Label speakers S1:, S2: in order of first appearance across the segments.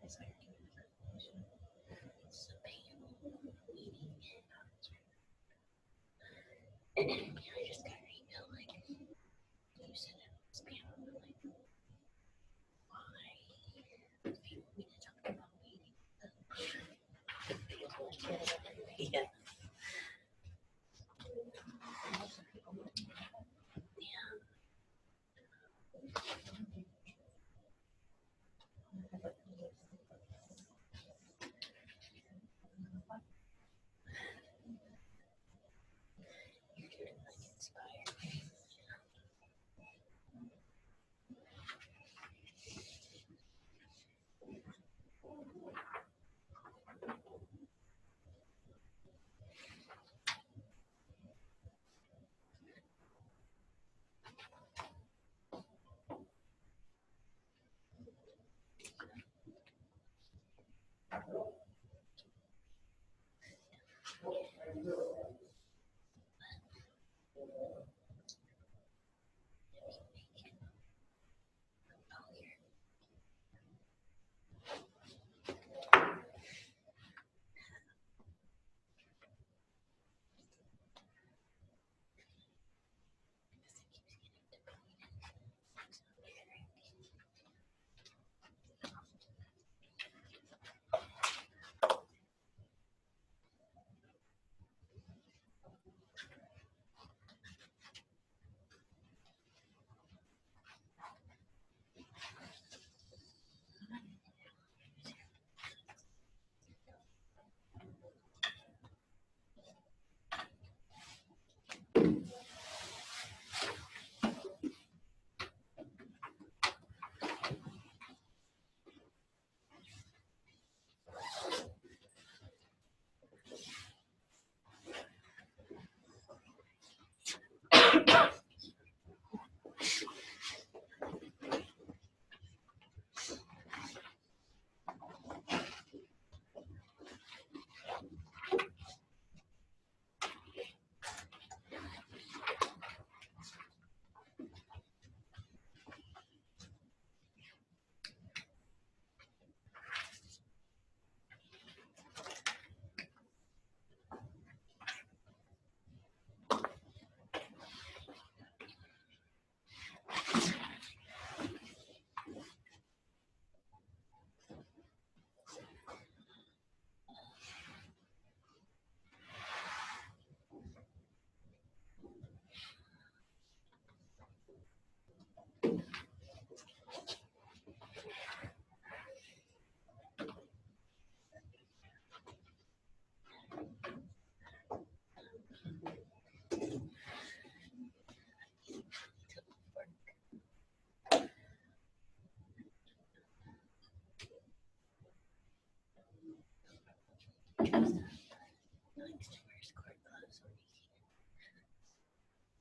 S1: Yeah. You're doing like inspired.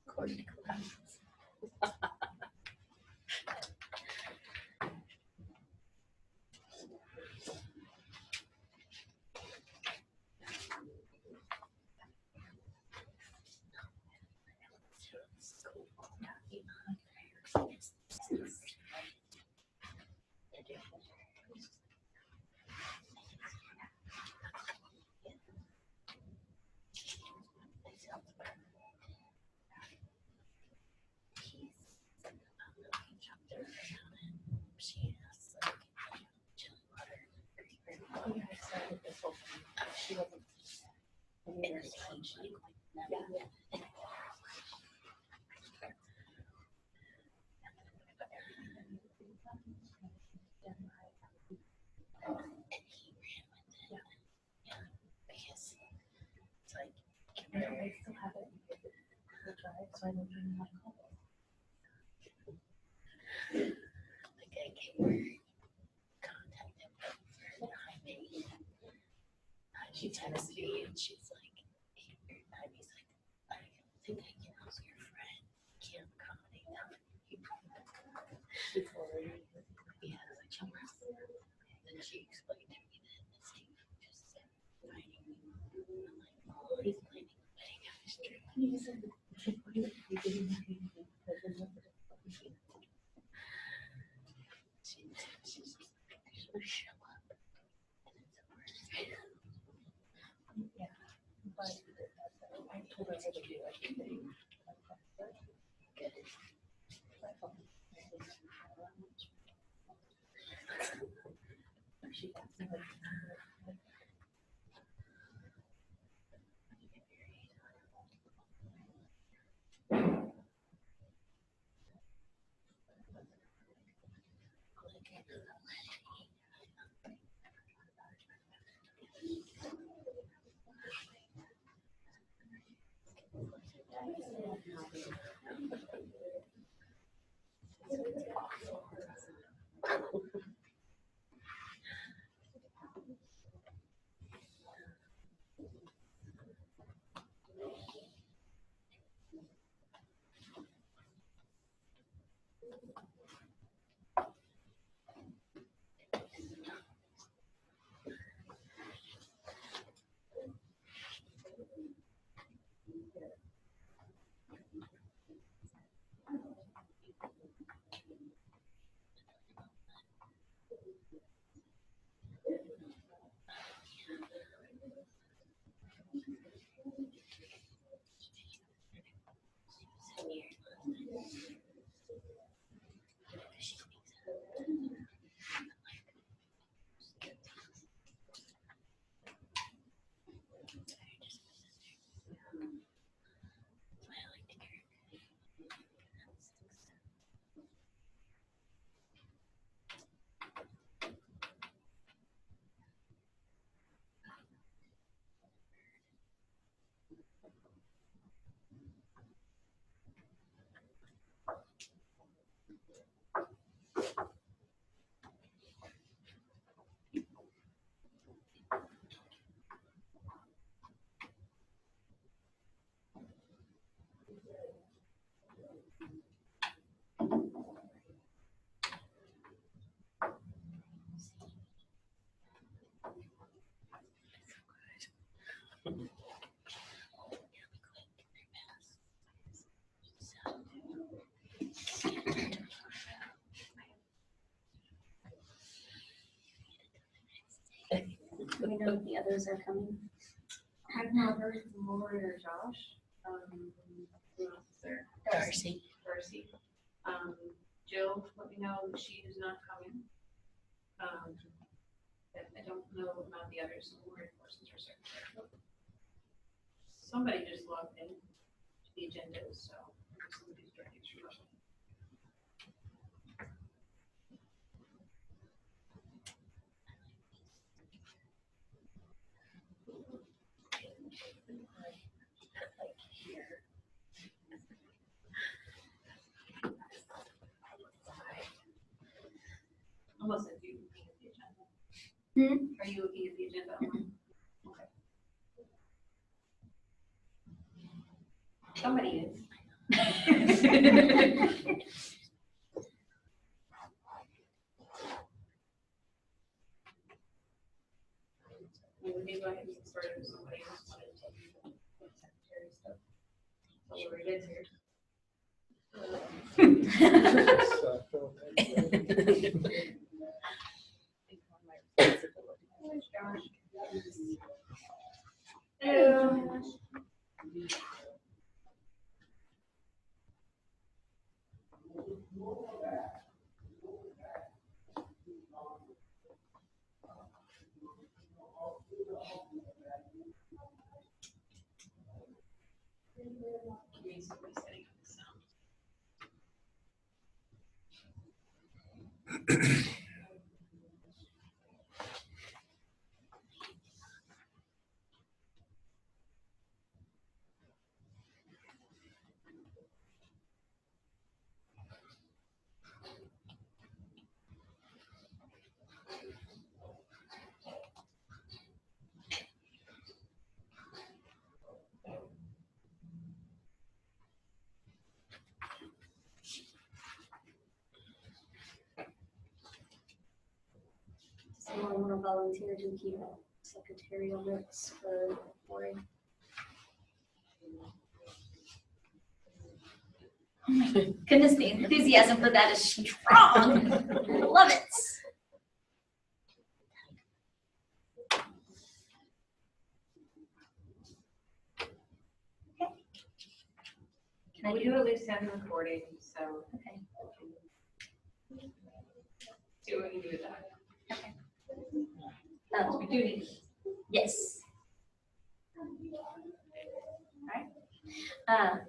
S1: Cord gloves. She wasn't in her cage. Yeah. And he ran with it. Yeah. Because it's like, I still have it. So I don't drink my coffee. Like I gave her contact info for Jaime. She texted me and she's like, Jaime's like, I don't think I can help your friend. Can't accommodate them. She told her, yeah, like she was. Then she explained to me that Steve just fighting me. I'm like, oh, he's planning on getting out his drink. He said, she's show up.
S2: Do we know if the others are coming?
S3: I've not heard from Lori or Josh. Who else is there?
S1: Darcy.
S3: Darcy. Jill, let me know that she is not coming. I don't know about the others. Lori, persons or secretary. Somebody just logged in to the agendas, so somebody's trying to show up. Unless if you looking at the agenda. Are you looking at the agenda? Okay. Somebody is. We need to go ahead and get started with somebody else wanted to do the secretary stuff. So Lori gets here. Hello.
S2: Someone want to volunteer to keep secretarial notes for Lori? Oh my goodness, the enthusiasm for that is strong. I love it. Can I
S3: We do at least have a recording, so.
S2: Okay.
S3: See what we can do with that.
S2: Okay. Oh,
S3: We do need.
S2: yes. Alright.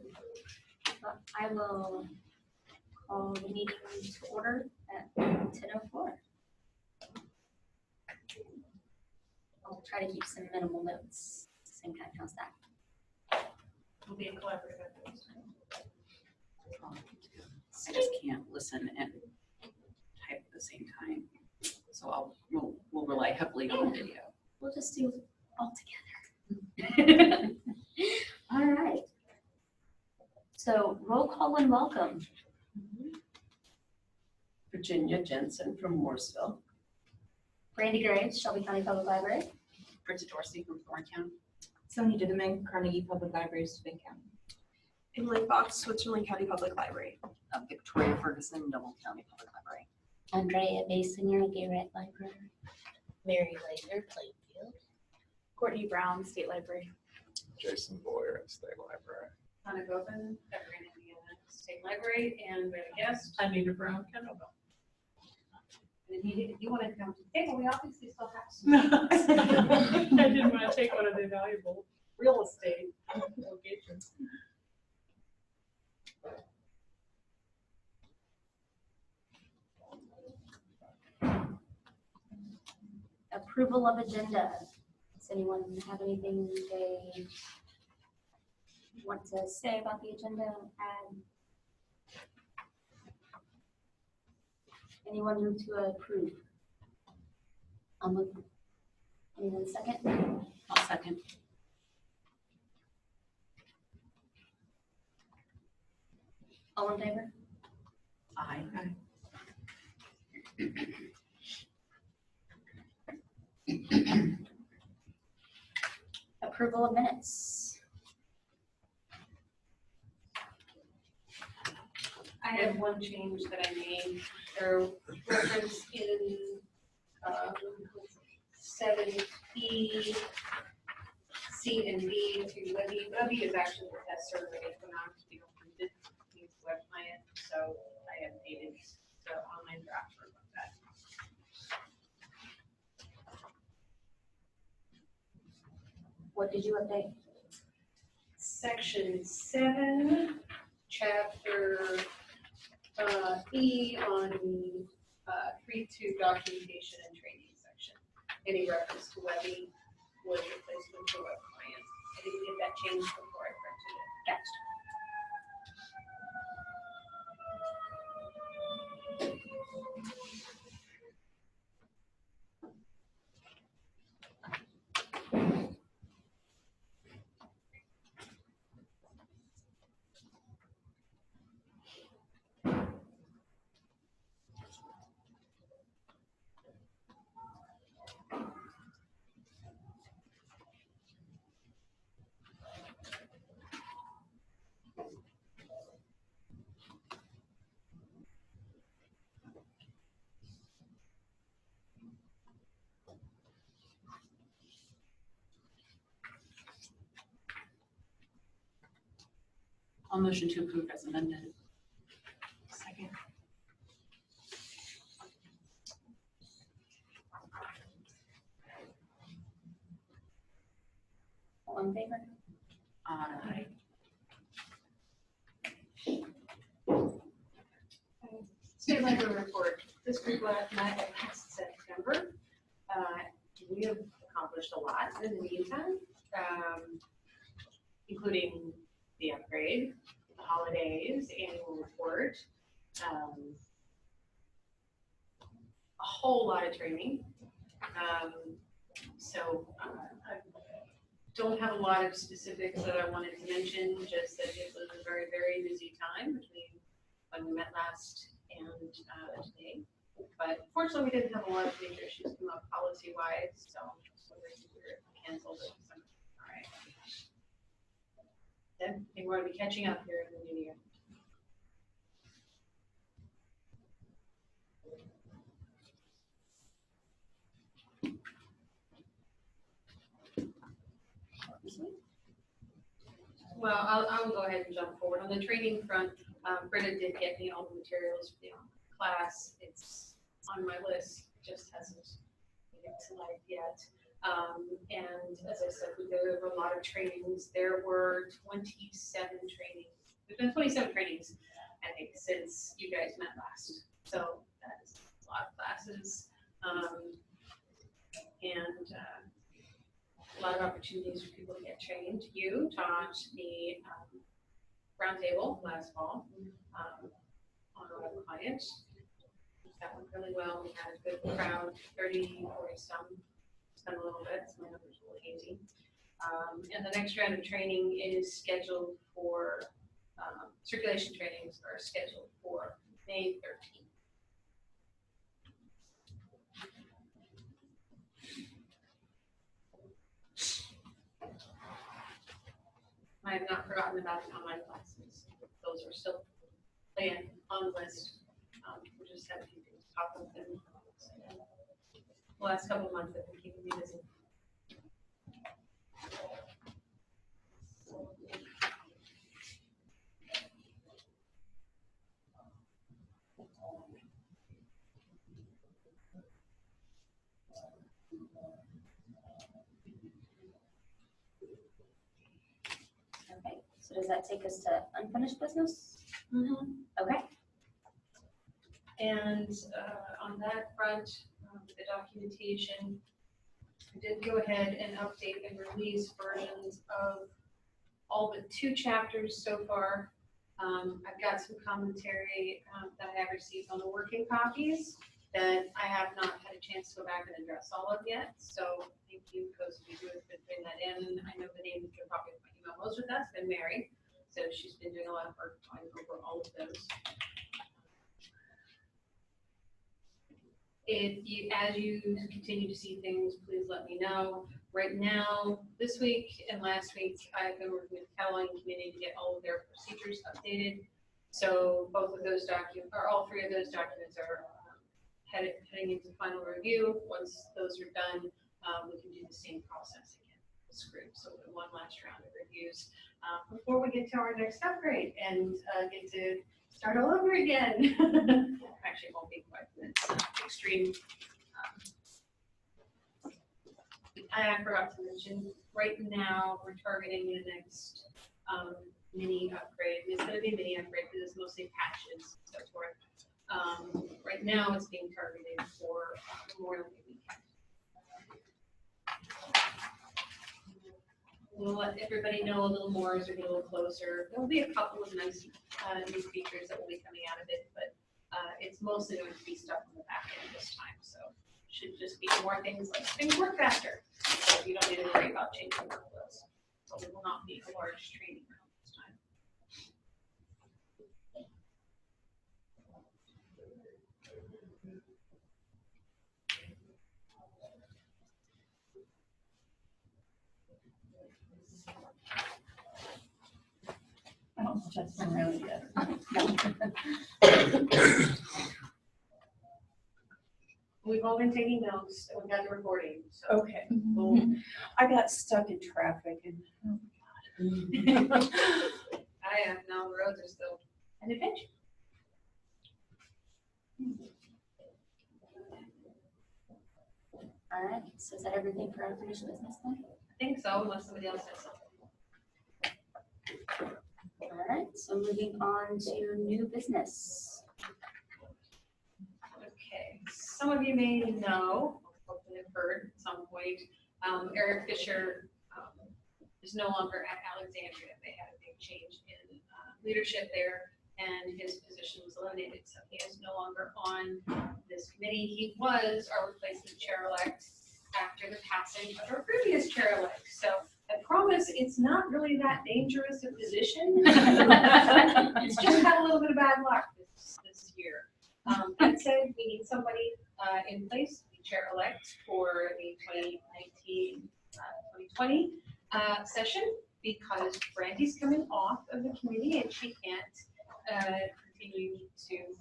S2: I will call the meeting to order at 10:04. I'll try to keep some minimal notes. Same time, how's that?
S3: We'll be in collaborative efforts.
S4: I just can't listen and type at the same time. So we'll rely heavily on video.
S2: We'll just do all together. All right. So roll call and welcome.
S5: Virginia Jensen from Mooresville.
S2: Brandy Graves, Shelby County Public Library.
S4: Bridget Dorsey from Thorntown.
S6: Sonia Dittman, Carnegie Public Library, Spring County.
S7: Emily Fox, Switzerland County Public Library.
S4: Victoria Ferguson, Noble County Public Library.
S1: Andrea Basinger, Garrett Library. Mary Laser, Plainfield.
S6: Courtney Brown, State Library.
S8: Jason Boyer at State Library.
S3: Hannah Gopin, Evergreen, Indiana State Library, and we have a guest.
S5: Anita Brown, Kendallville.
S3: And if you want to come to the table, we obviously still have some.
S5: I didn't want to take one of the valuable real estate locations.
S2: Approval of agenda. Does anyone have anything they want to say about the agenda? Add? Anyone move to approve?
S1: I'll move.
S2: Anyone second?
S4: I'll second.
S2: All in favor?
S4: Aye.
S2: Approval of minutes.
S3: I have one change that I made. There reference in 7E, C and D to Webby. Webby is actually the test server that went out to be completed. Use the web client, so I updated the online draft version of that.
S2: What did you update?
S3: Section 7, chapter E on the 3.2 documentation and training section. Any reference to Webby was replacement for web client. I didn't get that changed before I printed it.
S2: Gotcha.
S4: I'll motion to approve as amended.
S5: Second.
S2: All in favor?
S4: Aye.
S3: State Library report. This group met last September. We have accomplished a lot in the meantime, including the upgrade, the holidays, annual report, a whole lot of training. I don't have a lot of specifics that I wanted to mention, just that it was a very, very busy time between when we met last and today. But fortunately, we didn't have a lot of major issues come up policy-wise, so we're canceled it. So, all right. Then I think we're going to be catching up here in the new year. Well, I'll go ahead and jump forward. On the training front, Britta did get me all the materials for the class. It's on my list, just hasn't it to life yet. And as I said, there were a lot of trainings. There were 27 trainings. There's been 27 trainings, I think, since you guys met last. So that is a lot of classes. And a lot of opportunities for people to get trained. You taught the roundtable last fall on our client. That went really well. We had a good crowd, 30, 40 some. Spent a little bit, so my numbers were hazy. And the next round of training is scheduled for, circulation trainings are scheduled for May 13th. I have not forgotten about the online classes. Those are still planned on the list. We just had a few things pop up in the last couple of months that have been keeping me busy.
S2: Okay, so does that take us to unfinished business? Okay.
S3: And on that front, the documentation, I did go ahead and update and release versions of all but 2 chapters so far. I've got some commentary that I have received on the working copies that I have not had a chance to go back and address all of yet. So thank you, because you have been putting that in. I know the name that you're probably my email most with that's been Mary. So she's been doing a lot of work going over all of those. As you continue to see things, please let me know. Right now, this week and last week, I've been working with the Catalan community to get all of their procedures updated. So both of those documents, or all 3 of those documents are heading into final review. Once those are done, we can do the same process again with this group. So one last round of reviews before we get to our next upgrade and get to start all over again. Actually, it won't be quite extreme. I forgot to mention, right now we're targeting the next mini upgrade. It's going to be a mini upgrade because it's mostly patches. So it's worth. Right now it's being targeted for Memorial Day weekend. We'll let everybody know a little more as we get a little closer. There'll be a couple of nice new features that will be coming out of it, but it's mostly going to be stuff on the back end this time. So should just be more things like things work faster. So you don't need to worry about changing workflows. So it will not be a large training round this time.
S1: I don't know if that's been really good.
S3: We've all been taking notes and we've got the recording. So
S5: Okay, well, I got stuck in traffic and, oh
S3: I have now the roads are still an adventure.
S2: All right, so is that everything for unfinished business then?
S3: I think so, unless somebody else says something.
S2: All right, so moving on to new business.
S3: Okay, some of you may know, hopefully have heard at some point, Eric Fisher is no longer at Alexandria. They had a big change in leadership there, and his position was eliminated, so he is no longer on this committee. He was our replacement chair-elect after the passing of our previous chair-elect. So I promise it's not really that dangerous a position. It's just had a little bit of bad luck this year. That said, we need somebody in place to be chair-elect for the 2019-2020 session, because Brandy's coming off of the committee and she can't continue to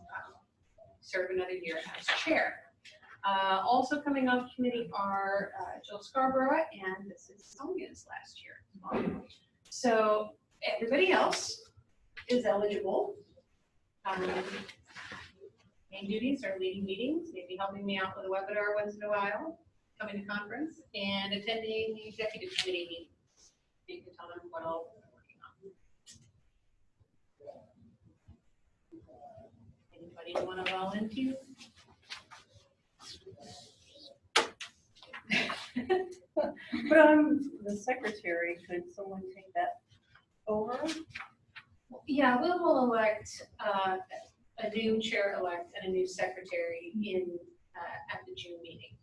S3: serve another year as chair. Also coming off committee are Jill Scarborough, and this is Sonia's last year. So everybody else is eligible. Main duties are leading meetings, maybe helping me out with a webinar once in a while, coming to conference and attending the executive committee meetings. You can tell them what all we're working on. Anybody want to volunteer?
S5: But I'm the secretary, could someone take that over?
S3: Yeah, we will elect a new chair-elect and a new secretary in at the June meeting.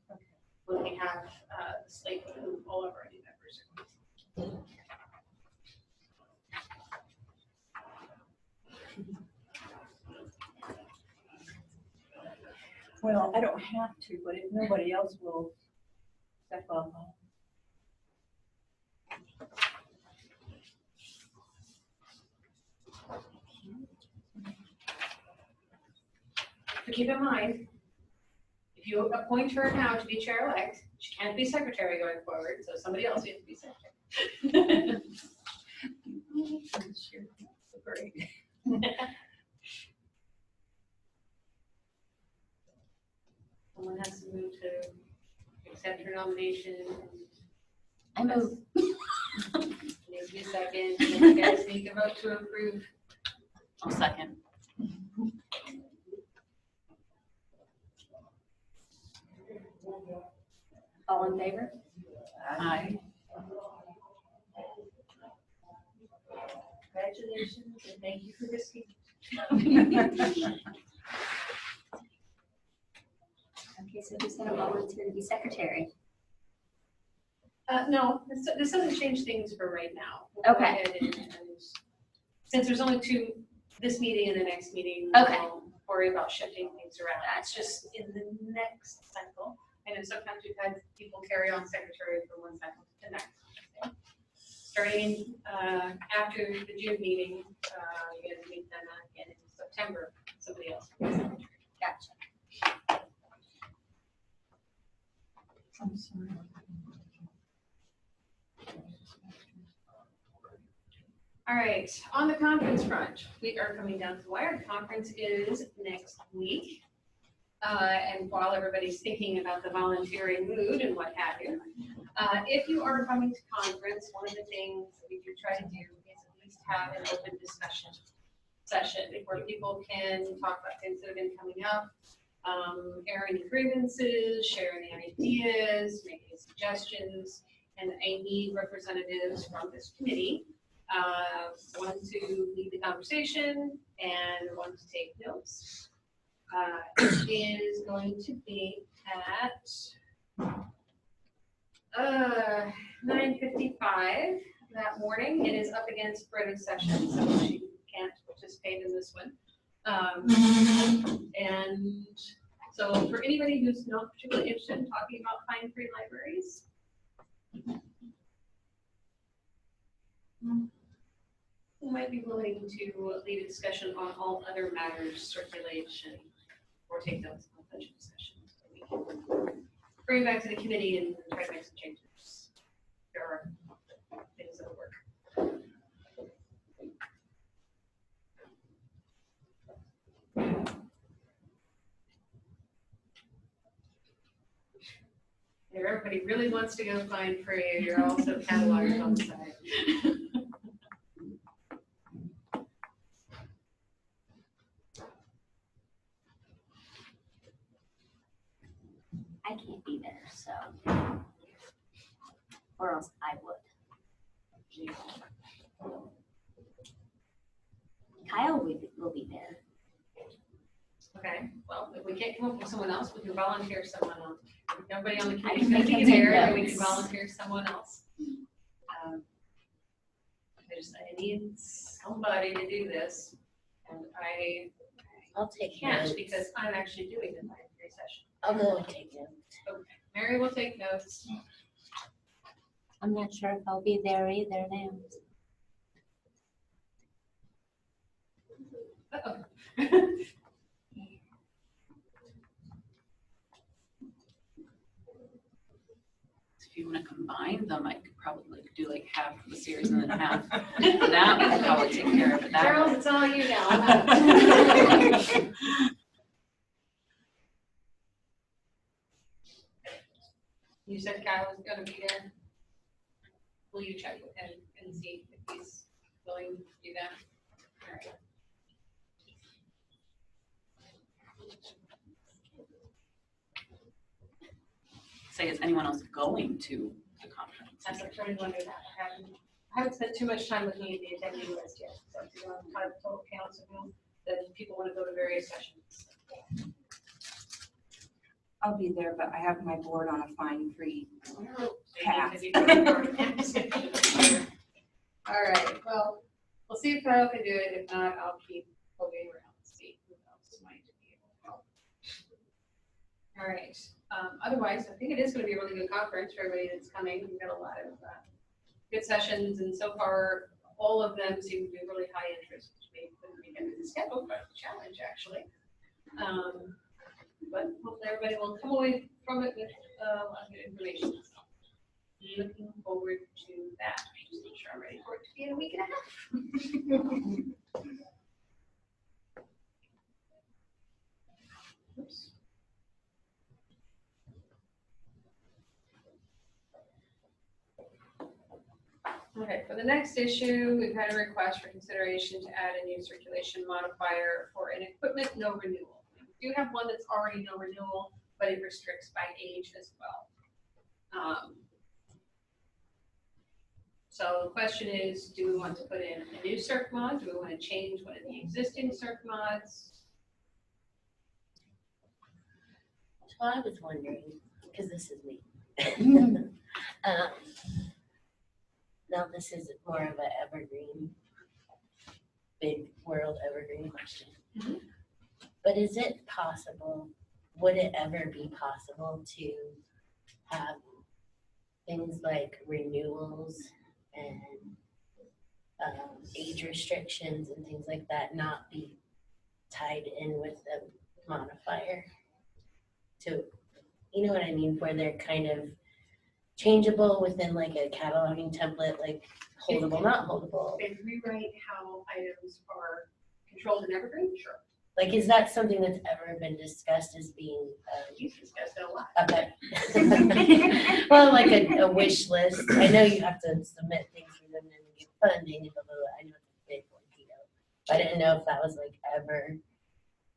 S3: When we have the slate of who all of our new members are.
S5: Well, I don't have to, but if nobody else will step up.
S3: But keep in mind, if you appoint her now to be chair-elect, she can't be secretary going forward, so somebody else needs to be secretary.
S5: Great.
S3: Someone has to move to accept her nomination.
S2: I move.
S3: Needs to be a second, and then you guys need to vote to approve.
S4: I'll second.
S2: All in favor?
S4: Aye.
S3: Congratulations, and thank you for risking.
S2: Okay, so who's gonna volunteer to be secretary?
S3: No, this doesn't change things for right now. We'll go
S2: Okay.
S3: ahead and since there's only this meeting and the next meeting,
S2: Okay.
S3: we'll worry about shifting things around. That's just in the next cycle. I know sometimes we've had people carry on secretary from one cycle to the next. Okay. Starting after the June meeting, you're gonna meet them again in September, somebody else.
S2: Gotcha.
S5: I'm sorry.
S3: All right, on the conference front, we are coming down to the wire. The conference is next week. And while everybody's thinking about the volunteering mood and what have you, if you are coming to conference, one of the things that we do try to do is at least have an open discussion session where people can talk about things that have been coming up, air any grievances, share any ideas, make any suggestions, and I need representatives from this committee. One to lead the conversation and one to take notes. It is going to be at 9:55 that morning. It is up against Bretta's session, so she can't participate in this one. And so for anybody who's not particularly interested in talking about fine-free libraries, who might be willing to lead a discussion on all other matters, circulation, or take notes on budget discussions. So we can bring it back to the committee and try to make some changes. There are things that work. If everybody really wants to go fine free, you're also cataloged on the side.
S2: I can't be there, so. Or else I would. Kyle will be there.
S3: Okay, well, if we can't come up with someone else, we can volunteer someone else. If nobody on the
S2: I
S3: committee
S2: can
S3: is going to
S2: make
S3: be
S2: him take
S3: there, then we can
S2: notes.
S3: volunteer someone else. I need somebody to do this, and I
S1: I'll take
S3: can't
S1: notes.
S3: because I'm actually doing the fine-free session.
S1: I'll go and take notes.
S3: Okay, Mary will take notes.
S2: I'm not sure if I'll be there either then.
S3: Uh-oh.
S4: If you want to combine them, I could probably do like half the series and then half. That would probably take care of it. That
S3: Charles,
S4: way.
S3: it's all you now. I'm out. You said Kyle was gonna be there. Will you check with him and see if he's willing to do that? All right.
S4: Say, is anyone else going to the conference?
S3: That's what I'm wondering. I haven't spent too much time looking at the attendee list yet, so I don't have kind of total counts of who, that people want to go to various sessions.
S6: I'll be there, but I have my board on a fine free.
S3: Pass. All right, well, we'll see if Kyle can do it. If not, I'll keep poking around and see who else might be able to help. All right, otherwise, I think it is gonna be a really good conference for everybody that's coming. We've got a lot of good sessions, and so far, all of them seem to be really high interest, which may couldn't be into the schedule, but a challenge, actually. But hopefully everybody will come away from it with a lot of good information. So, looking forward to that. Just make sure I'm ready for it to be in a week and a half. Oops. Okay, for the next issue, we've had a request for consideration to add a new circulation modifier for an equipment no renewal. We do have one that's already no renewal, but it restricts by age as well. So the question is, do we want to put in a new circ mod? Do we want to change one of the existing circ mods?
S1: So I was wondering, because this is me. Now this is more of an evergreen, big world evergreen question.
S3: Mhm.
S1: But is it possible, would it ever be possible to have things like renewals and age restrictions and things like that not be tied in with a modifier? To, you know what I mean, where they're kind of changeable within like a cataloging template, like holdable, not holdable.
S3: They rewrite how items are controlled in evergreen? Sure.
S1: Like, is that something that's ever been discussed as being,
S3: You've discussed it a lot.
S1: okay. Well, like a wish list. I know you have to submit things for them and get funding and blah, blah, blah. I know it's a big one, you know. I didn't know if that was like ever,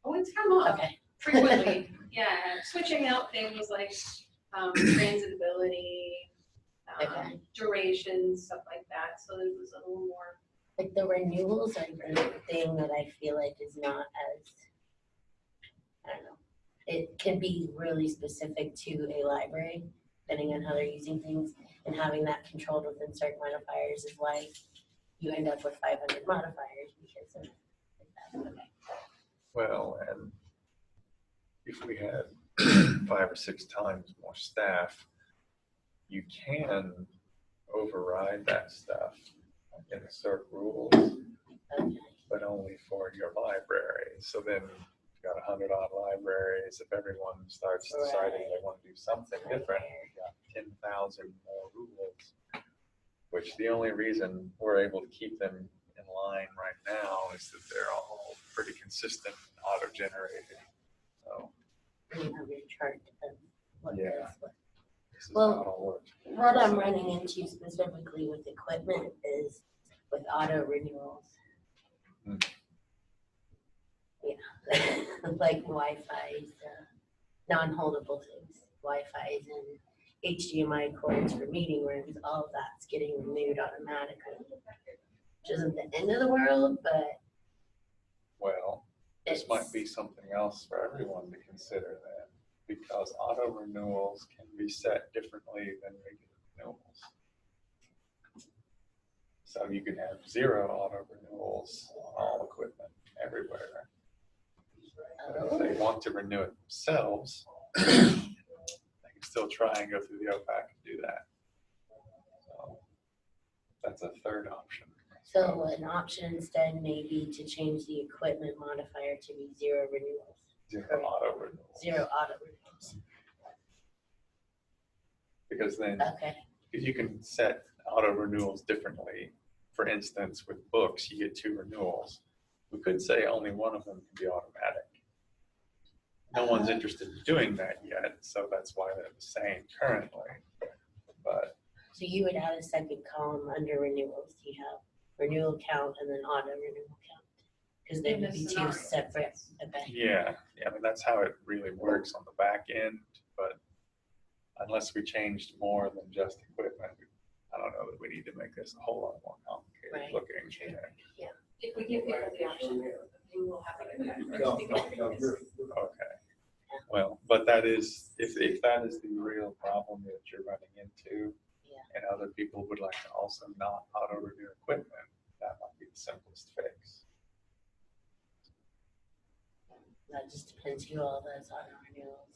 S3: Oh, it's come up
S1: okay.
S3: frequently. Yeah, switching out things like transitability,
S1: Okay.
S3: duration, stuff like that. So it was a little more.
S1: Like the renewals are the thing that I feel like is not as, I don't know. It can be really specific to a library, depending on how they're using things, and having that controlled within certain modifiers is why you end up with 500 modifiers because of that. Okay.
S8: Well, and if we had 5 or 6 times more staff, you can override that stuff in the CERC rules,
S1: Okay.
S8: but only for your library. So then you've got 100 odd libraries. If everyone starts deciding they want to do something different, you've got 10,000 more rules, which the only reason we're able to keep them in line right now is that they're all pretty consistent, auto-generated. So
S1: You have your chart of what
S8: Yeah.
S1: goes what.
S8: this is
S1: Well,
S8: how it all works.
S1: What I'm running into specifically with equipment is with auto renewals.
S8: Hmm.
S1: Yeah, like Wi-Fi's, non-holdable things, Wi-Fi's and HDMI cords for meeting rooms, all of that's getting renewed automatically. Which isn't the end of the world, but
S8: Well,
S1: it's,
S8: this might be something else for everyone to consider then, because auto renewals can be set differently than regular renewals. So you can have 0 auto renewals on all equipment everywhere. But if they want to renew it themselves, they can still try and go through the OPAC and do that. So that's a third option.
S1: so an option instead may be to change the equipment modifier to be 0 renewals,
S8: 0 auto renewals.
S1: 0 auto renewals.
S8: Because then
S1: Okay,
S8: because you can set auto renewals differently. For instance, with books, you get 2 renewals. We could say only one of them can be automatic. no one's interested in doing that yet, so that's why they're the same currently. But
S1: So you would add a second column under renewals. You have renewal count and then auto renewal count. Because they
S3: In
S1: would
S3: this
S1: be two
S3: scenario.
S1: separate. Okay.
S8: yeah, I mean, that's how it really works on the back end, but unless we changed more than just equipment, I don't know that we need to make this a whole lot more complicated
S1: Right.
S8: looking.
S3: If we give people the option, we will have it.
S8: Okay. Well, but that is, if that is the real problem that you're running into,
S1: Yeah.
S8: and other people would like to also not auto renew equipment, that might be the simplest fix.
S1: That just depends who all does auto renewals.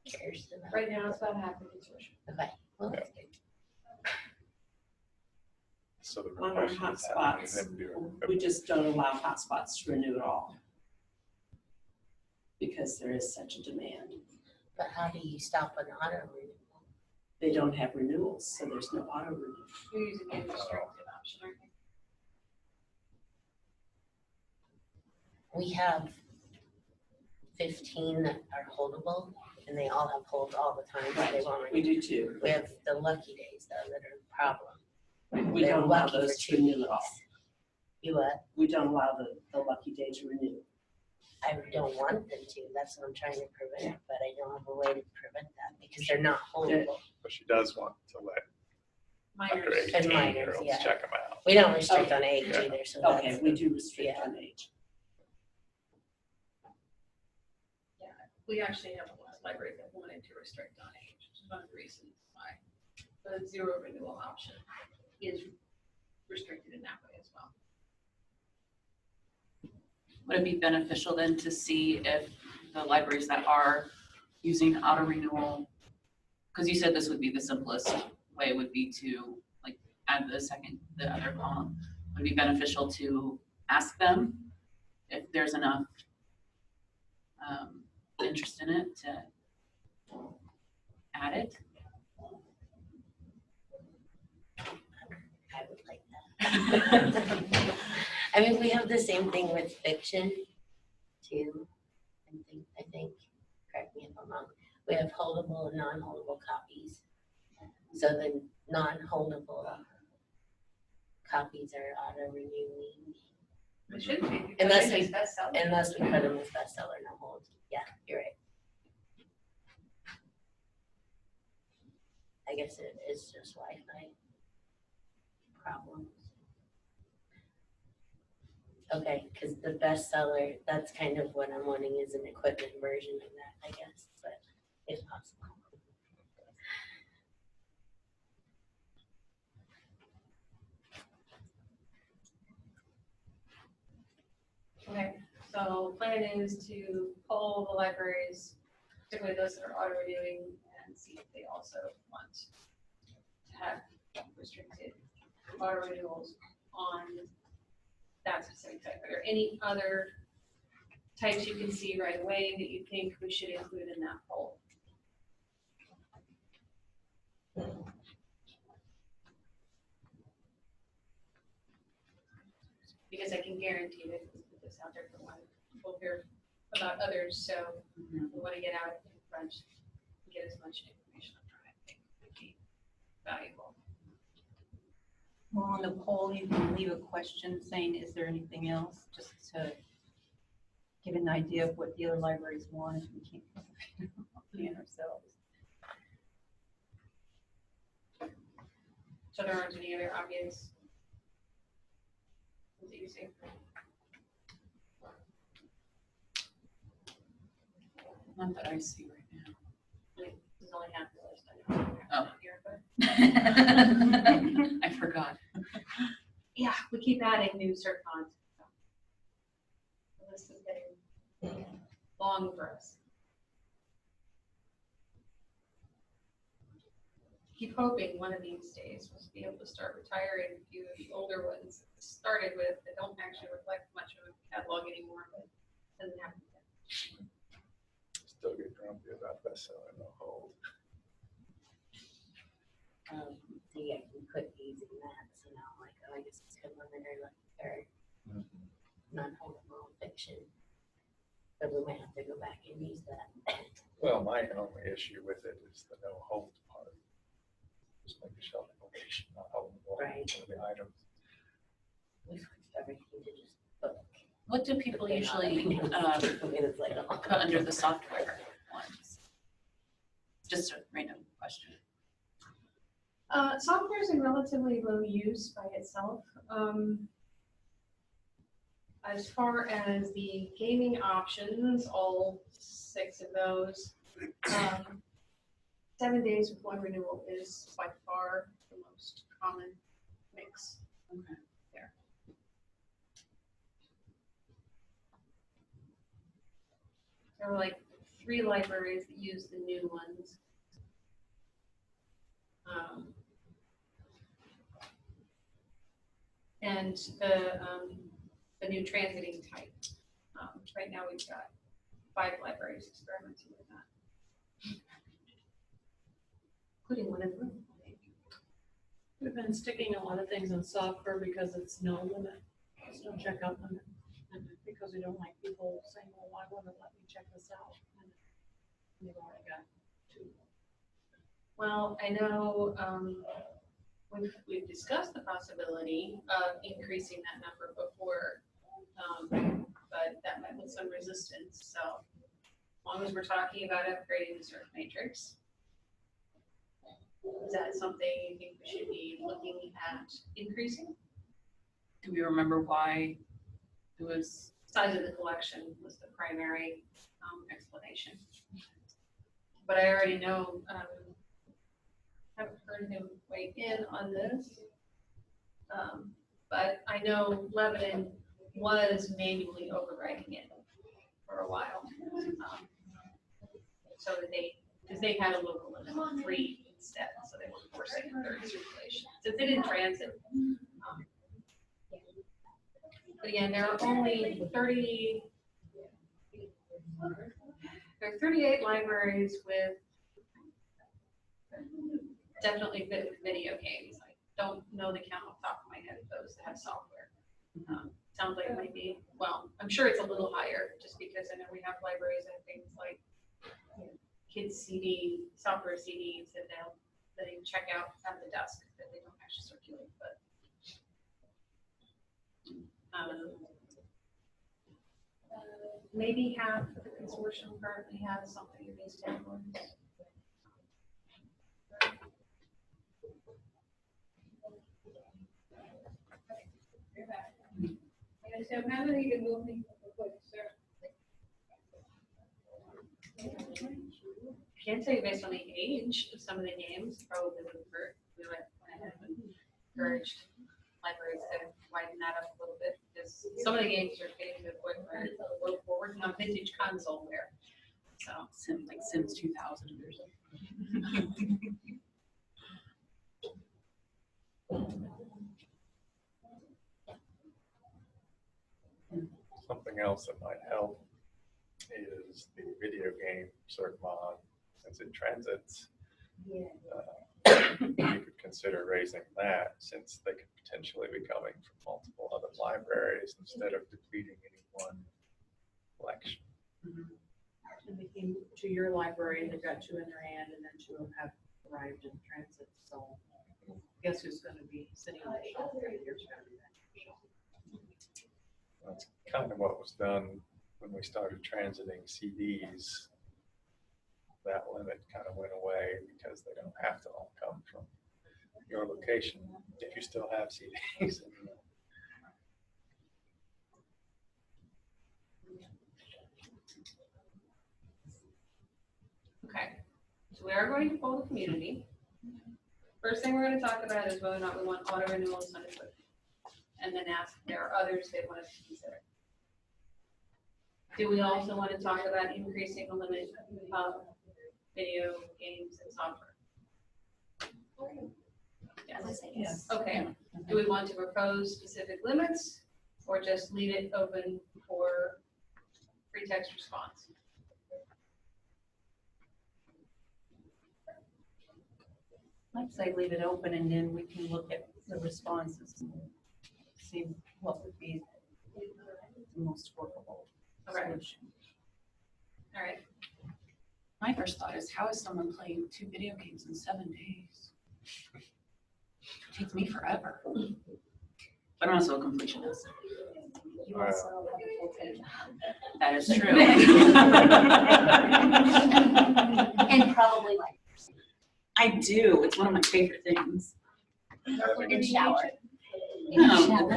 S1: and cares about.
S3: Right now, it's about half of the tuition.
S1: Okay. Well, that's good.
S8: So the
S9: On our
S8: question is how do you
S9: hotspots,
S8: then do
S9: we just don't allow hotspots to renew at all. Because there is such a demand.
S1: But how do you stop an auto renewal?
S9: They don't have renewals, so there's no auto renewal.
S3: You're using the restricted option, aren't you?
S1: We have 15 that are holdable, and they all have hold all the time. So they won't
S9: We
S1: renew.
S9: do too.
S1: We have the lucky days though that are a problem.
S9: We
S1: They're
S9: don't allow
S1: lucky for
S9: those to
S1: 2
S9: renew at all.
S1: weeks. You what?
S9: We don't allow the lucky day to renew.
S1: I don't want them to. That's what I'm trying to prevent, but I don't have a way to prevent that because they're not holdable.
S8: But she does want to let under
S3: Minors.
S8: 18
S1: minors,
S8: year olds
S1: yeah.
S8: check them out.
S1: We don't restrict
S9: Okay.
S1: on age
S8: Yeah.
S1: either, so
S9: Okay,
S1: that's
S9: we do restrict
S1: yeah.
S9: on age.
S3: We actually have a lot of libraries that wanted to restrict on age, which is one of the reasons why the zero renewal option is restricted in that way as well.
S4: Would it be beneficial then to see if the libraries that are using auto renewal, because you said this would be the simplest way, would be to like add the other column. Would it be beneficial to ask them if there's enough interest in it to add it?
S1: I would like that. I mean, we have the same thing with fiction too. I think, correct me if I'm wrong, we have holdable and non-holdable copies. So the non-holdable copies are auto-renewing
S3: It should be.
S1: Unless
S3: because
S1: we-
S3: it's bestseller.
S1: unless we put them as bestseller, no hold. Yeah, you're right. I guess it is just Wi-Fi problems. Okay, because the bestseller, that's kind of what I'm wanting is an equipment version of that, I guess, but if possible.
S3: Okay, so plan is to poll the libraries, particularly those that are auto renewing, and see if they also want to have restricted auto renewals on that specific type. Are there any other types you can see right away that you think we should include in that poll? Because I can guarantee that if we put this out there for one, we'll hear about others, so we want to get out in front, and get as much information up front, I think would be valuable.
S5: Well, on the poll, you can leave a question saying, is there anything else, just to give an idea of what the other libraries want if we can't plan ourselves.
S3: So there aren't any other obvious things that you see?
S4: Not that I see right now.
S3: I mean, there's only half the list. I know.
S4: Oh.
S3: Here, but
S4: I forgot.
S3: yeah, we keep adding new cert funds. So. The list is getting long for us. Keep hoping one of these days we'll be able to start retiring a few of the older ones that we started with that don't actually reflect much of a catalog anymore, but it doesn't happen yet.
S8: Still get grumpy about bestseller, no hold.
S1: So yeah, you quit using that, so now I'm like, oh, I guess it's good when they're like, or non-holdable fiction. But we might have to go back and use that.
S8: Well, my only issue with it is the no hold part. Just make the shelf location, not hold
S1: Right.
S8: the items.
S1: We switched everything to just book.
S4: What do people
S1: But they're not
S4: usually
S1: letting me it's like, oh.
S4: put under the software ones? Just a random question.
S3: Software is in relatively low use by itself. As far as the gaming options, all 6 of those, 7 days with 1 renewal is by far the most common mix.
S4: Okay.
S3: There. There are like 3 libraries that use the new ones. And the new transiting type. Right now we've got 5 libraries experimenting with that. Including one in the room.
S10: We've been sticking a lot of things in software because it's no limit, there's no checkout limit. Because we don't like people saying, well, why won't it let me check this out? And they've already got 2.
S3: Well, I know we've discussed the possibility of increasing that number before, but that met with some resistance. So as long as we're talking about upgrading the search matrix, is that something you think we should be looking at increasing?
S4: Do we remember why it was?
S3: Size of the collection was the primary explanation. But I already know, haven't heard him weigh in on this. But I know Lebanon was manually overwriting it for a while. So that because they had a local limit of 3 instead, so they were forcing a 3rd circulation. Since they didn't transit. But again, there are only 38 libraries with definitely video games. I don't know the count off the top of my head of those that have software. Sounds like it might be, well, I'm sure it's a little higher just because I know we have libraries and things like kids CD, software CDs that they check out at the desk that they don't actually circulate, but maybe half of the consortium currently has something in these categories. I can't tell you based on the age of some of the games, probably would hurt. We went ahead and encouraged libraries to widen that up a little bit because some of the games are getting to the point where we're working on vintage consoleware. So
S4: Like Sims 2000 or something.
S8: Something else that might help is the video game cert mod, since it transits. You could consider raising that, since they could potentially be coming from multiple other libraries instead of depleting any one collection.
S10: And they came to your library and they've got 2 in their hand and then 2 of them have arrived in transit. So guess who's going to be sitting on the shelf there? Yours going to be that shelf.
S8: That's kind of what was done when we started transiting CDs. That limit kind of went away because they don't have to all come from your location if you still have CDs.
S3: okay, so we are going to poll the community. First thing we're going to talk about is whether or not we want auto renewals on equipment, and then ask if there are others they want us to consider. Do we also want to talk about increasing the limit of video games and software? Yes. Okay. Do we want to propose specific limits or just leave it open for free text response?
S5: I'd say leave it open and then we can look at the responses and see what would be the most workable
S3: Okay.
S5: solution.
S3: All right.
S4: My first thought is, how is someone playing 2 video games in 7 days? It takes me forever. But I'm also a completionist.
S2: You also have a full-time job.
S4: That is true.
S2: And probably like
S4: I do. It's one of my favorite things.
S2: in the shower.
S4: No.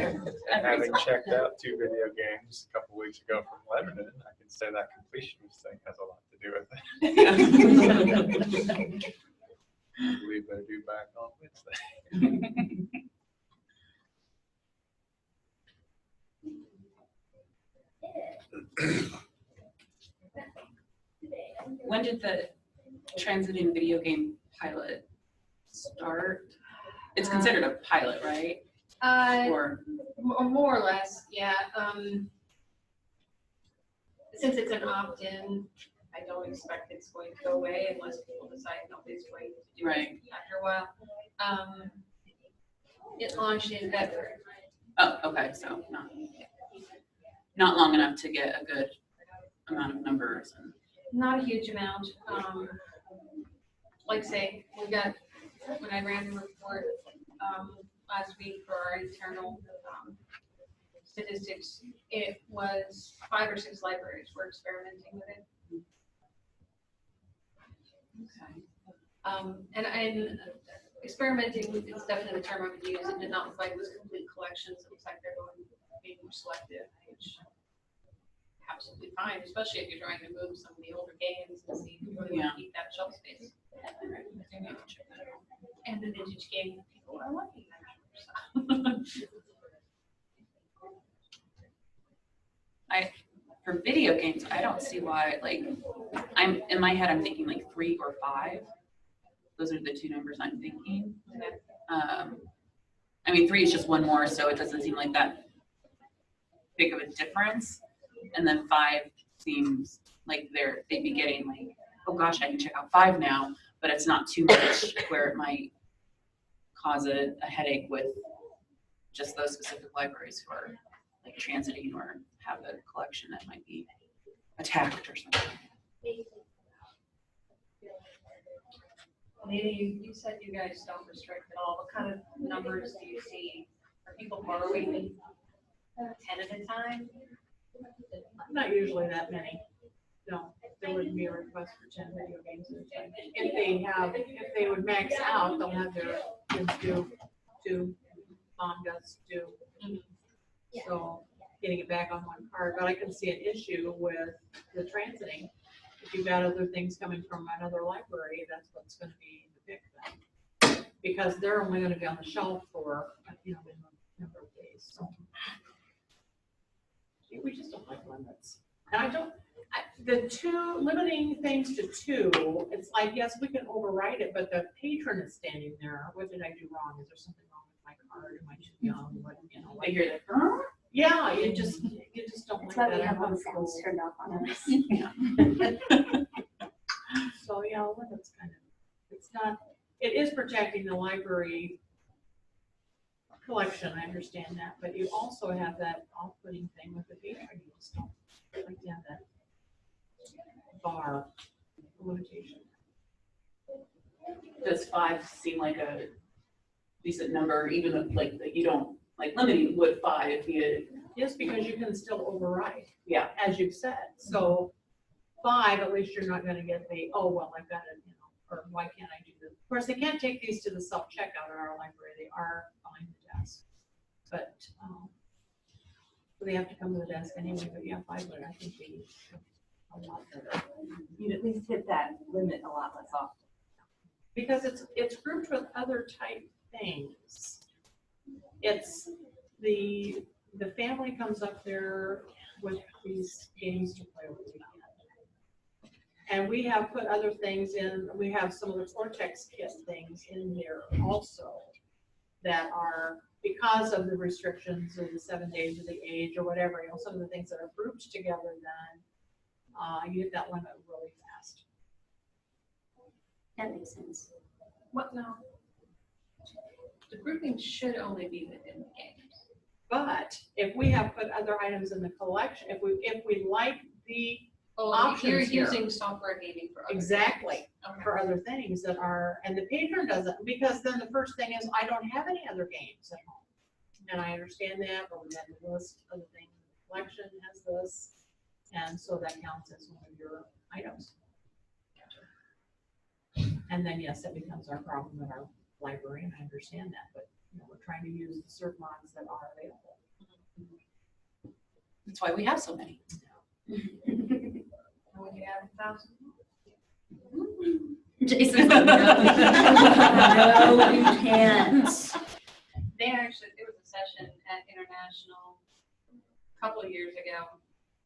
S8: Having checked out 2 video games a couple weeks ago from Lebanon, I can say that completionist thing has a lot to do with it. I believe they're due back on Wednesday.
S4: When did the transiting video game pilot start? It's considered a pilot, right? Or
S3: More or less, yeah. Since it's an opt-in, I don't expect it's going to go away unless people decide nobody's going to do
S4: Right.
S3: it after a while. It launched in February.
S4: oh, okay, so not long enough to get a good amount of numbers. And
S3: Not a huge amount. Like say, when I ran the report last week for our internal statistics, it was 5 or 6 libraries were experimenting with it.
S4: okay.
S3: And experimenting is definitely the term I would use. It did not look like it was complete collections. It looks like they're being more selective, which absolutely fine, especially if you're trying to move some of the older games and see if you really want to keep that shelf space. And the vintage game that people are looking at.
S4: For video games, I don't see why, like, I'm in my head, I'm thinking like 3 or 5. Those are the 2 numbers I'm thinking. I mean, 3 is just one more, so it doesn't seem like that big of a difference. And then 5 seems like they'd be getting like, oh gosh, I can check out 5 now, but it's not too much where it might cause a headache with just those specific libraries who are like transiting or have a collection that might be attacked or something.
S3: Maybe you said you guys don't restrict at all. What kind of numbers do you see? Are people borrowing 10 at a time?
S10: Not usually that many. No, there wouldn't be a request for 10 video games at a time. If they would max out, they'll have their kids do, mom does do. So getting it back on one card, but I can see an issue with the transiting. If you've got other things coming from another library, that's what's going to be the pick then. Because they're only going to be on the shelf for, a number of days. So we just don't like limits. And the 2, limiting things to 2, it's like, yes, we can override it, but the patron is standing there. What did I do wrong? Is there something wrong with my card? Am I too young? What, like,
S4: They hear that, huh?
S10: yeah, you just don't like
S2: That's why
S10: that.
S2: we have all the sounds turned off on us.
S10: So, yeah, limits kind of, it is protecting the library collection, I understand that, but you also have that off-putting thing with the patron. You just don't like to have that bar limitation.
S4: Does 5 seem like a decent number, even if like that you don't like limiting would 5 be a,
S10: Yes, because you can still override,
S4: yeah.
S10: as you've said. So 5, at least you're not going to get the, oh, well, I've got it, or why can't I do this? Of course, they can't take these to the self-checkout in our library. They are behind the desk. But they have to come to the desk anyway. But yeah, 5 would, I think, be a lot better.
S9: You'd at least hit that limit a lot less often.
S10: Because it's grouped with other type things. It's the family comes up there with these games to play over the weekend. And we have put other things in. We have some of the Cortex kit things in there also that are, because of the restrictions of the 7 days of the age or whatever, some of the things that are grouped together, then you hit that limit really fast.
S2: That makes sense.
S3: What now? The grouping should only be within the games.
S10: But if we have put other items in the collection, if we like the
S3: Oh, you're
S10: options here.
S3: using software gaming for other
S10: Exactly,
S3: things. Okay.
S10: for other things that are, and the patron doesn't, because then the first thing is, I don't have any other games at home. And I understand that, but we have the list of the things, the collection has this, and so that counts as one of your items. And then, yes, that becomes our problem in our library, and I understand that, but, you know, we're trying to use the cert mods that are available.
S4: That's why we have so many.
S3: And we could add 1,000.
S2: Jason's like, no, no, you can't.
S3: There was a session at International a couple of years ago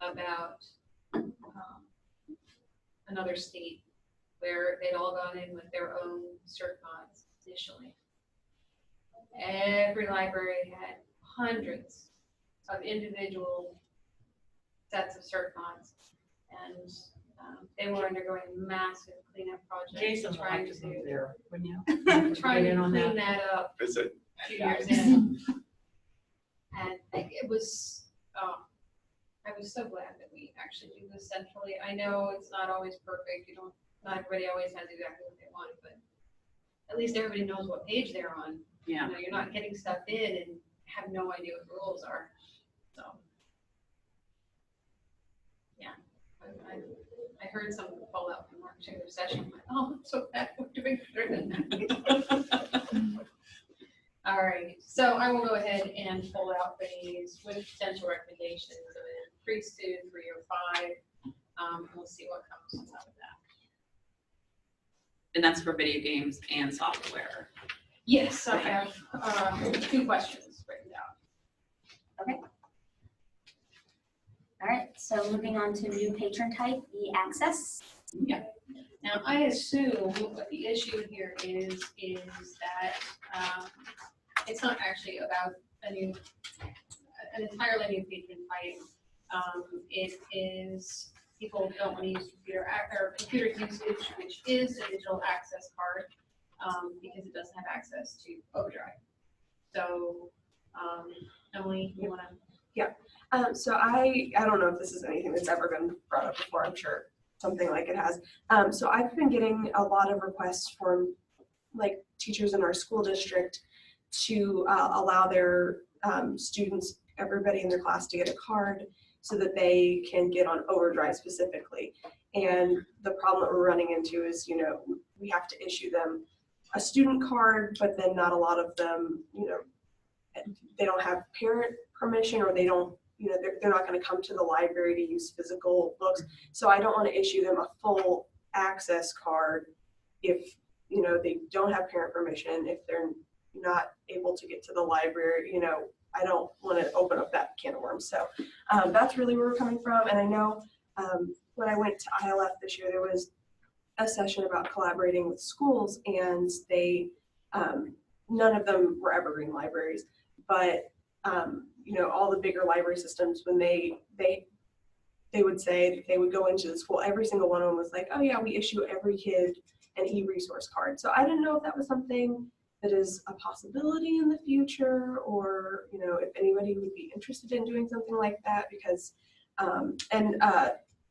S3: about another state where they'd all gone in with their own cert mods initially. Every library had hundreds of individual sets of cert mods, and they were undergoing massive cleanup projects.
S10: Jason would
S3: trying
S10: like to move
S3: to
S10: there, wouldn't you?
S3: trying
S10: Get
S3: to
S10: in on
S3: clean
S10: that.
S3: that up
S8: Visit.
S3: 2 years in. And it was, I was so glad that we actually do this centrally. I know it's not always perfect. Not everybody always has exactly what they want, but at least everybody knows what page they're on.
S4: Yeah.
S3: You know, you're not getting stuff in and have no idea what the rules are. So, yeah, I heard some fallout from our particular session. I'm like, oh, I'm so glad we're doing better than that. All right, so I will go ahead and pull out these with potential recommendations of 3 student, 3 or 5. We'll see what comes out of that.
S4: And that's for video games and software.
S3: Yes, I have 2 questions written down.
S2: All right, so moving on to new patron type, e-access.
S3: Now, I assume what the issue here is that it's not actually about an entirely new patron type. It is people don't want to use computer usage, which is a digital access card, because it doesn't have access to Overdrive. So, Emily, you want to?
S7: So I don't know if this is anything that's ever been brought up before. I'm sure something like it has. So I've been getting a lot of requests from like teachers in our school district to allow their students, everybody in their class, to get a card so that they can get on Overdrive specifically. And the problem that we're running into is, you know, we have to issue them a student card, but then not a lot of them, you know, they don't have parent permission, or they don't, you know, they're not going to come to the library to use physical books. So I don't want to issue them a full access card if, you know, they don't have parent permission, if they're not able to get to the library. You know, I don't want to open up that can of worms. So that's really where we're coming from. And I know when I went to ILF this year, there was a session about collaborating with schools, and they, none of them were evergreen libraries, but you know, all the bigger library systems, when they would say, they would go into the school, every single one of them was like, oh yeah, we issue every kid an e-resource card. So I didn't know if that was something that is a possibility in the future, or, you know, if anybody would be interested in doing something like that, because,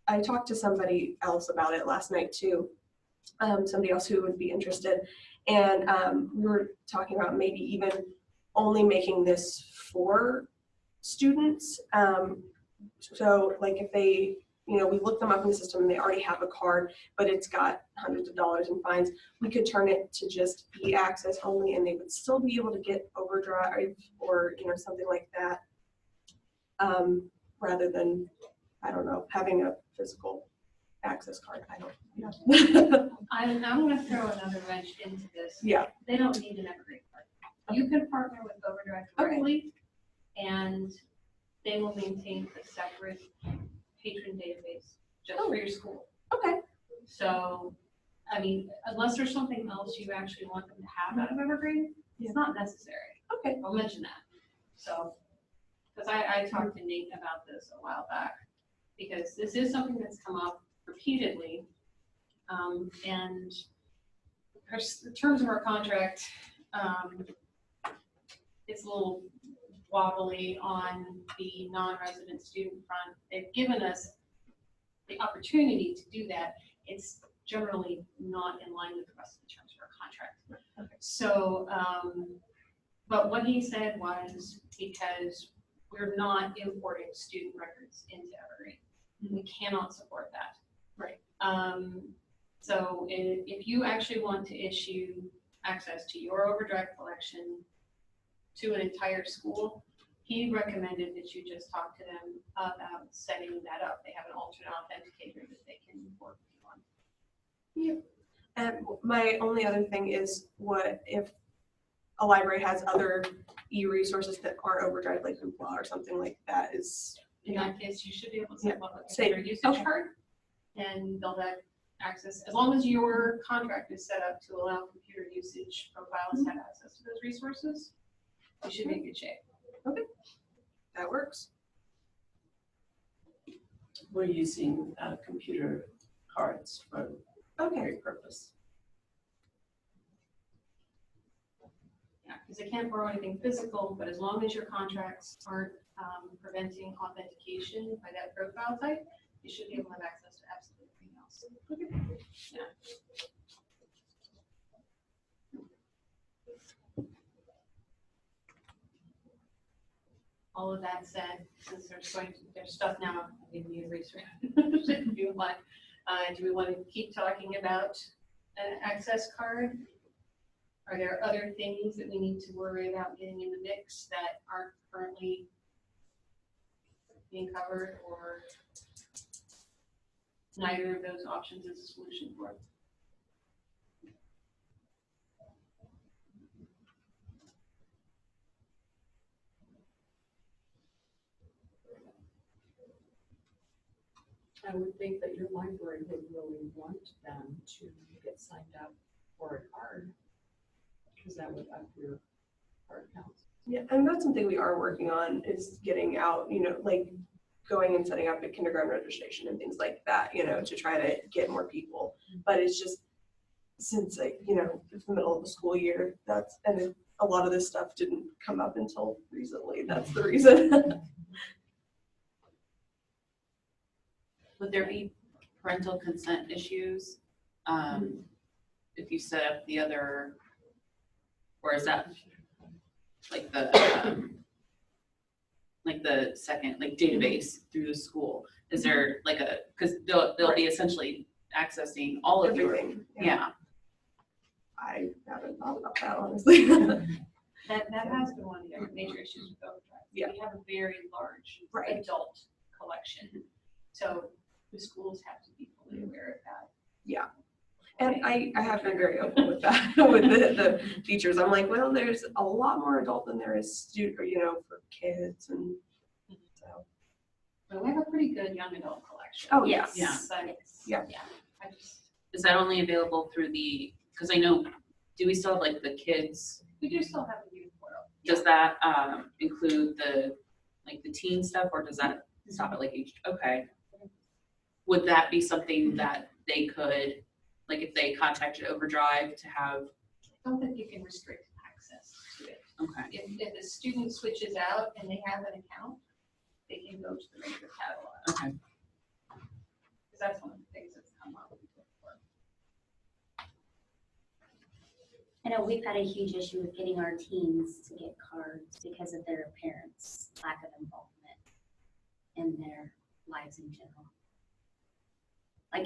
S7: I talked to somebody else about it last night too, somebody else who would be interested, and we were talking about maybe even only making this for students. So like if they, you know, we look them up in the system and they already have a card, but it's got hundreds of dollars in fines, we could turn it to just e-access only, and they would still be able to get Overdrive or, you know, something like that, rather than, I don't know, having a physical access card. I don't know.
S3: I'm going to throw another wrench into this.
S7: Yeah.
S3: They don't need an evergreen card. You can partner with Overdrive directly, and they will maintain a separate patron database just for your school.
S7: Okay.
S3: So, I mean, unless there's something else you actually want them to have out of Evergreen, it's not necessary.
S7: Okay.
S3: I'll mention that. So, because I talked to Nate about this a while back, because this is something that's come up repeatedly, and the terms of our contract, it's a little wobbly on the non-resident student front. They've given us the opportunity to do that, it's generally not in line with the rest of the terms of our contract. So, but what he said was because we're not importing student records into Evergreen, we cannot support that.
S7: Right.
S3: So if you actually want to issue access to your overdrive collection to an entire school, he recommended that you just talk to them about setting that up. They have an alternate authenticator that they can work on.
S7: Yep. And my only other thing is, what if a library has other e-resources that aren't overdrive, like Hoopla or something like that? Is
S3: In that case, you should be able to set one with
S7: Say-
S3: their usage
S7: okay.
S3: card, and they'll have access, as long as your contract is set up to allow computer usage profiles to have access to those resources, you should be in good shape.
S7: that works?
S9: We're using computer cards for
S7: Okay.
S9: every purpose.
S3: Yeah, because they can't borrow anything physical, but as long as your contracts aren't preventing authentication by that profile type, you should be able to have access to absolutely everything else. Yeah. All of that said, since there's stuff now in the research, do we want to keep talking about an access card? Are there other things that we need to worry about getting in the mix that aren't currently being covered, or neither of those options is a solution for it?
S10: I would think that your library would really want them to get signed up for a card, because that would up your card counts.
S7: Yeah, and that's something we are working on, is getting out, like going and setting up a kindergarten registration and things like that, to try to get more people. But it's just, since it's the middle of the school year, and a lot of this stuff didn't come up until recently. That's the reason.
S4: Would there be parental consent issues if you set up the other, or is that like the second database through the school? Is there because they'll be essentially accessing all of your,
S7: Everything.
S4: yeah.
S7: I haven't thought about that, honestly.
S3: That has been one of the major issues with overdrive.
S7: Yeah.
S3: We have a very large
S7: Right.
S3: adult collection, so the schools have to be fully aware of that.
S7: Yeah. And I have been very open with that, with the teachers. I'm like, well, there's a lot more adult than there is student, for kids, and so.
S3: But we have a pretty good young adult collection.
S7: Oh,
S4: yes.
S7: yeah.
S3: But
S7: Yeah.
S3: I just,
S4: Is that only available through because I know, do we still have the kids?
S3: we do still have a youth portal.
S4: Does that include the teen stuff, or does that stop at age? Okay. Would that be something that they could, if they contacted Overdrive to have?
S3: I don't think you can restrict access to it.
S4: Okay.
S3: If a student switches out and they have an account, they can go to the regular catalog.
S4: Okay.
S3: Because that's one of the things that's come up before.
S2: I know we've had a huge issue with getting our teens to get cards because of their parents' lack of involvement in their lives in general.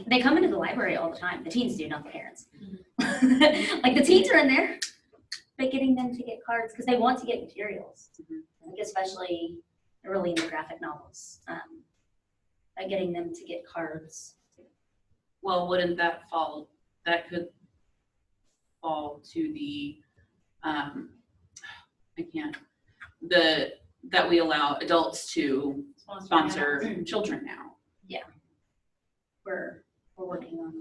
S2: They come into the library all the time. The teens do, not the parents. The teens are in there, but getting them to get cards because they want to get materials, especially early in the graphic novels. Getting them to get cards.
S4: Well, wouldn't that fall? That could fall to the that we allow adults to sponsor children now.
S2: We're working on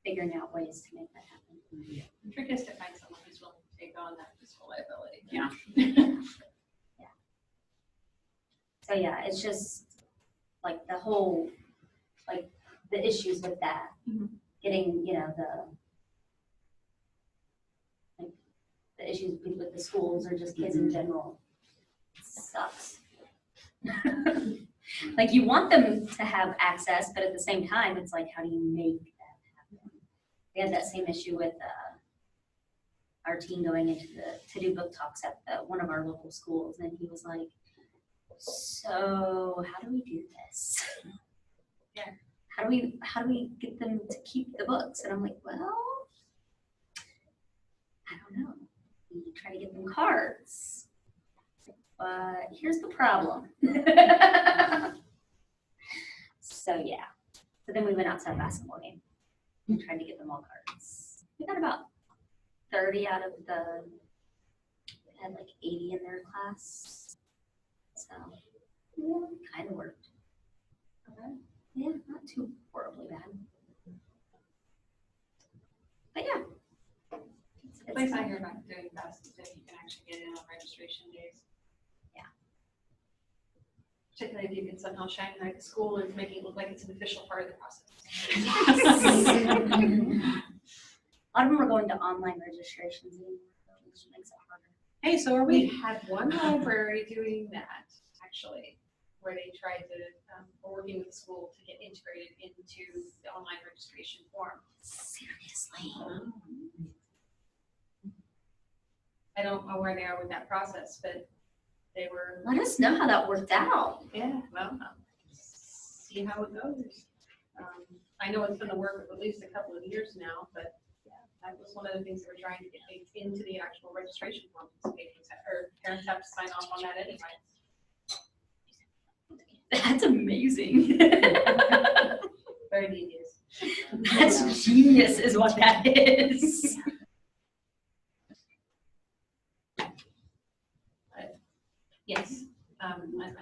S2: figuring out ways to make that happen.
S3: The trick is to find someone who's willing to take on that fiscal liability.
S4: Yeah.
S2: So yeah, it's just the whole, the issues with that, getting, the issues with the schools or just kids in general sucks. Like, you want them to have access, but at the same time, it's like, how do you make that happen? We had that same issue with our team going into to do book talks at one of our local schools, and he was like, so how do we do this?
S3: Yeah.
S2: How do we get them to keep the books? And I'm like, well, I don't know. We try to get them cards. But here's the problem. So yeah. So then we went out to a basketball game and tried to get them all cards. We got about 30 out of we had like 80 in their class. So yeah, kind of worked. Yeah, not too horribly bad. But yeah.
S3: The place I hear about doing best is if you can actually get in on registration days.
S2: Yeah.
S3: Particularly if you can somehow shine light at the school and make it look like it's an official part of the process.
S2: A lot of them are going to online registrations anymore, which makes it harder.
S3: Hey, so we had one library doing that, actually, where they tried to, working with the school to get integrated into the online registration form.
S2: Seriously?
S3: I don't know where they are with that process, but they were,
S2: Let us know how that worked out.
S3: yeah, well, see how it goes. I know it's been the work of at least a couple of years now, but yeah, that was one of the things they were trying to get into the actual registration form. Parents have to sign off on that anyway.
S2: That's amazing.
S3: Very genius.
S2: That's genius is what that is.
S3: Yes, I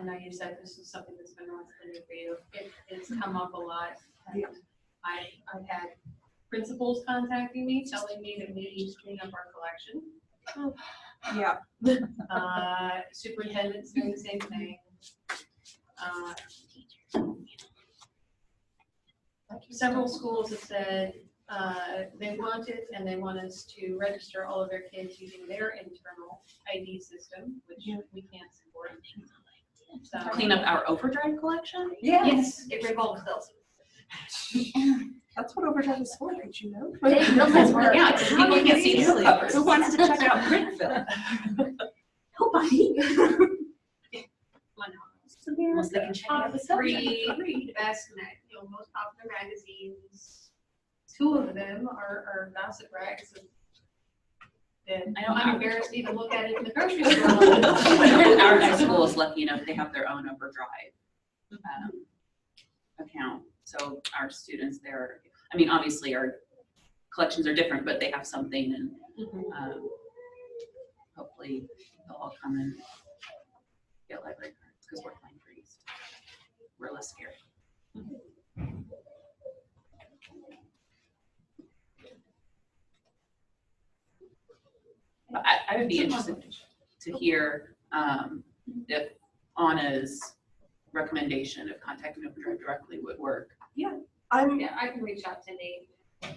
S3: know you said this is something that's been relatively new for you. It's come up a lot. And
S7: Yeah.
S3: I've had principals contacting me, telling me that we need to clean up our collection.
S7: Yeah.
S3: Superintendent's doing the same thing. Several schools have said they want it and they want us to register all of their kids using their internal ID system, which we can't support. So,
S4: Clean up our overdrive collection?
S3: yes, it revolves those.
S7: That's what Overdrive is for, did you know?
S2: They realize we're
S4: Yeah, because people can't see the covers.
S6: Who wants to check out Printful?
S2: nobody.
S4: Unless they can check out the
S3: Three best, most popular magazines. Two of them are gossip rags. And
S4: I know
S3: I'm
S4: our-
S3: embarrassed to even look at it in the grocery store.
S4: Our high school is lucky enough, they have their own overdrive account. So our students there, I mean, obviously our collections are different, but they have something and hopefully they'll all come and get library cards because we're fine for East. We're less scared. But I would be interested to hear if Anna's recommendation of contacting Overdrive directly would work.
S7: I'm,
S3: Yeah, I can reach out to Nate.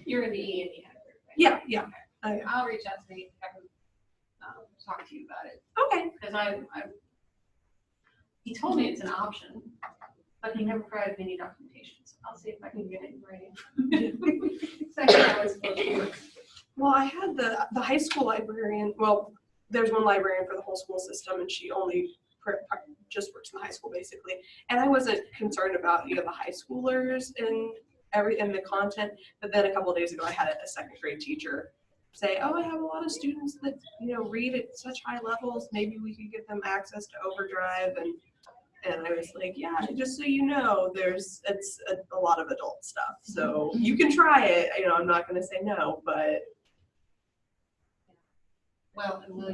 S3: You're in the E and E group, right?
S7: yeah.
S3: I'll reach out to Nate, have him talk to you about it.
S7: Okay.
S3: Because he told me it's an option, but he never provided me any documentation. So I'll see if I can get it in writing. Exactly how it's supposed to work.
S7: Well, I had the high school librarian, well, there's one librarian for the whole school system and she only just works in the high school basically. And I wasn't concerned about, the high schoolers and the content, but then a couple of days ago I had a second grade teacher say, oh, I have a lot of students that, read at such high levels, maybe we could give them access to Overdrive. And I was like, yeah, just so you know, it's a lot of adult stuff. So you can try it, I'm not gonna say no, but.
S3: Well, and will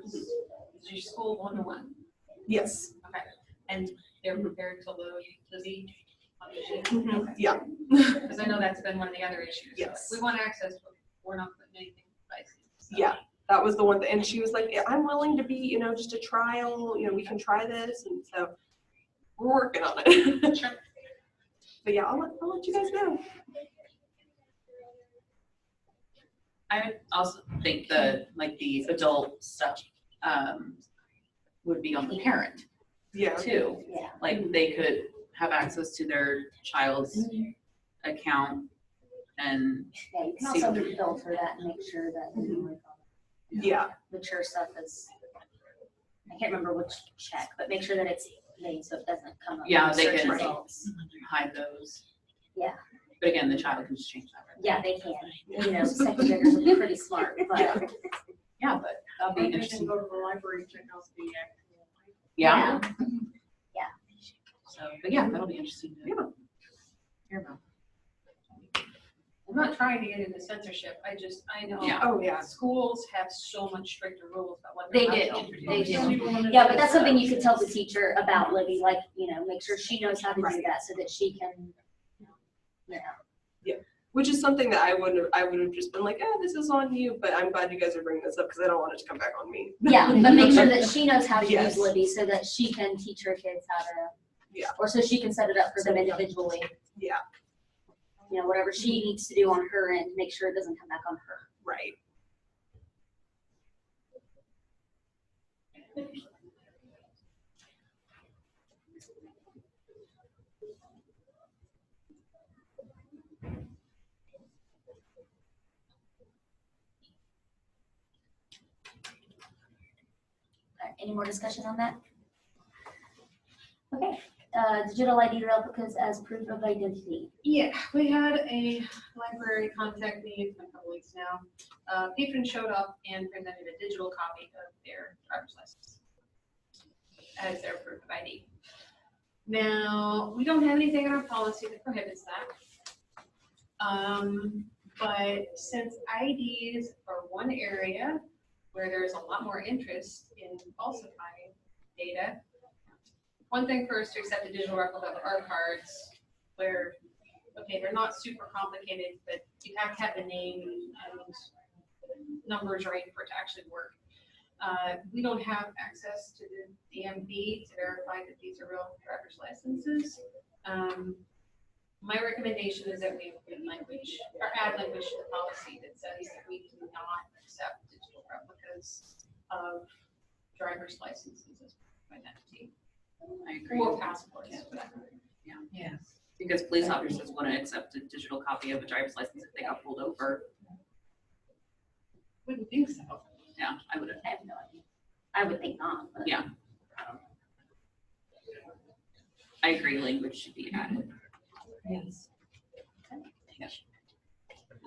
S3: is your school 1-to-1?
S7: Yes.
S3: Okay. And they're prepared to load the audition?
S7: Yeah.
S3: Because I know that's been one of the other issues.
S7: Yes.
S3: We want access, but we're not putting anything in devices. So.
S7: Yeah, that was the one thing. And she was like, yeah, I'm willing to be, just a trial, we can try this. And so we're working on it.
S3: Sure.
S7: But yeah, I'll let you guys know.
S4: I also think the adult stuff would be on the parent.
S7: Yeah.
S4: too.
S2: Yeah.
S4: Like they could have access to their child's account and
S2: Yeah, you can
S4: See
S2: also
S4: what-
S2: filter that and make sure that, you know, like,
S7: Yeah.
S2: mature stuff is, I can't remember which check, but make sure that it's made so it doesn't come up.
S4: Yeah,
S2: in
S4: they
S2: search
S4: can-
S2: results.
S4: hide those.
S2: Yeah.
S4: But again, the child can just change that. Right?
S2: Yeah, they can, you know, second graders are pretty smart, but.
S4: Yeah, but that'll be
S10: They can
S4: interesting.
S10: go to the library, check out the actual.
S4: Yeah.
S2: Yeah.
S4: So, but yeah, that'll be interesting to hear about.
S3: I'm not trying to get into censorship, I know.
S4: Yeah.
S7: Oh, yeah.
S3: Schools have so much stricter rules about what
S2: They
S3: they're
S2: do,
S3: allowed to
S2: they
S3: introduce.
S2: do. Yeah, but that's something you could tell the teacher about, Libby, like, you know, make sure she knows how to do
S7: Right.
S2: that so that she can, you know.
S7: Which is something that I would have just been like, this is on you, but I'm glad you guys are bringing this up because I don't want it to come back on me.
S2: Yeah, but make sure that she knows how to
S7: Yes.
S2: use Libby so that she can teach her kids how to.
S7: Yeah.
S2: Or so she can set it up for them individually.
S7: Yeah.
S2: You know, whatever she needs to do on her end, make sure it doesn't come back on her.
S7: Right.
S2: Any more discussion on that? Okay, digital ID replicas as proof of identity.
S3: Yeah, we had a library contact me, it's been a couple weeks now. Patron showed up and presented a digital copy of their driver's license as their proof of ID. Now, we don't have anything in our policy that prohibits that. But since IDs are one area where there's a lot more interest in falsifying data, one thing for us to accept a digital replica of our cards where, okay, they're not super complicated, but you have to have the name and numbers right for it to actually work. We don't have access to the DMV to verify that these are real driver's licenses. My recommendation is that we include language or add language to the policy that says that we do not accept digital replicas of driver's licenses as identity.
S4: I agree.
S3: Or passports.
S5: Yes.
S4: Because police officers wouldn't accept a digital copy of a driver's license if they got pulled over.
S3: Wouldn't think so.
S4: Yeah, I would have.
S2: I have no idea. I would think not, but.
S4: Yeah. I agree, language should be added.
S5: Yes.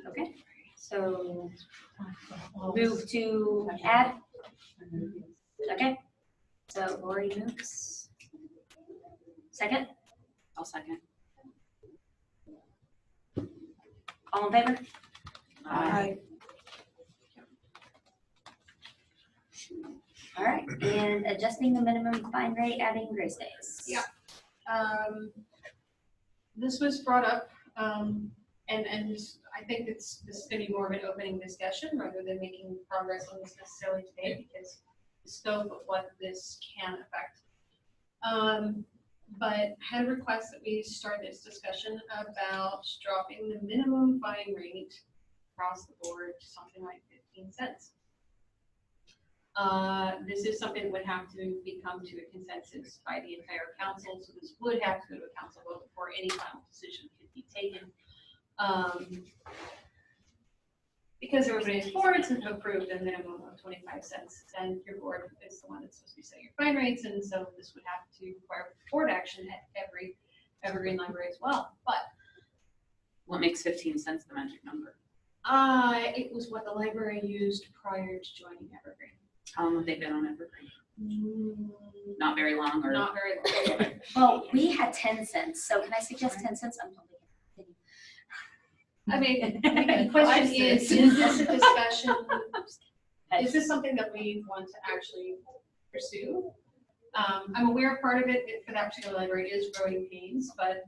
S2: Okay, so move to add. Okay, so Lori moves. Second,
S4: I'll second.
S2: all in favor? All right, and adjusting the minimum fine rate, adding grace days.
S3: Yeah. This was brought up, and I think this is gonna be more of an opening discussion rather than making progress on this necessarily today because the scope of what this can affect. But had requests that we start this discussion about dropping the minimum fine rate across the board to something like 15 cents. This is something that would have to become to a consensus by the entire council, so this would have to go to a council vote before any final decision could be taken. Because everybody's boards have approved a minimum of 25 cents, and your board is the one that's supposed to be setting your fine rates, and so this would have to require board action at every Evergreen library as well. But
S4: What makes 15 cents the magic number?
S3: it was what the library used prior to joining Evergreen.
S4: How long have they been on Evergreen? Not very long, or?
S3: Not very long.
S2: Well, we had 10 cents, so can I suggest 10 cents? I'm totally kidding.
S3: I mean, the question is this a discussion? Is this something that we want to actually pursue? I'm aware part of it for that particular library is growing pains, but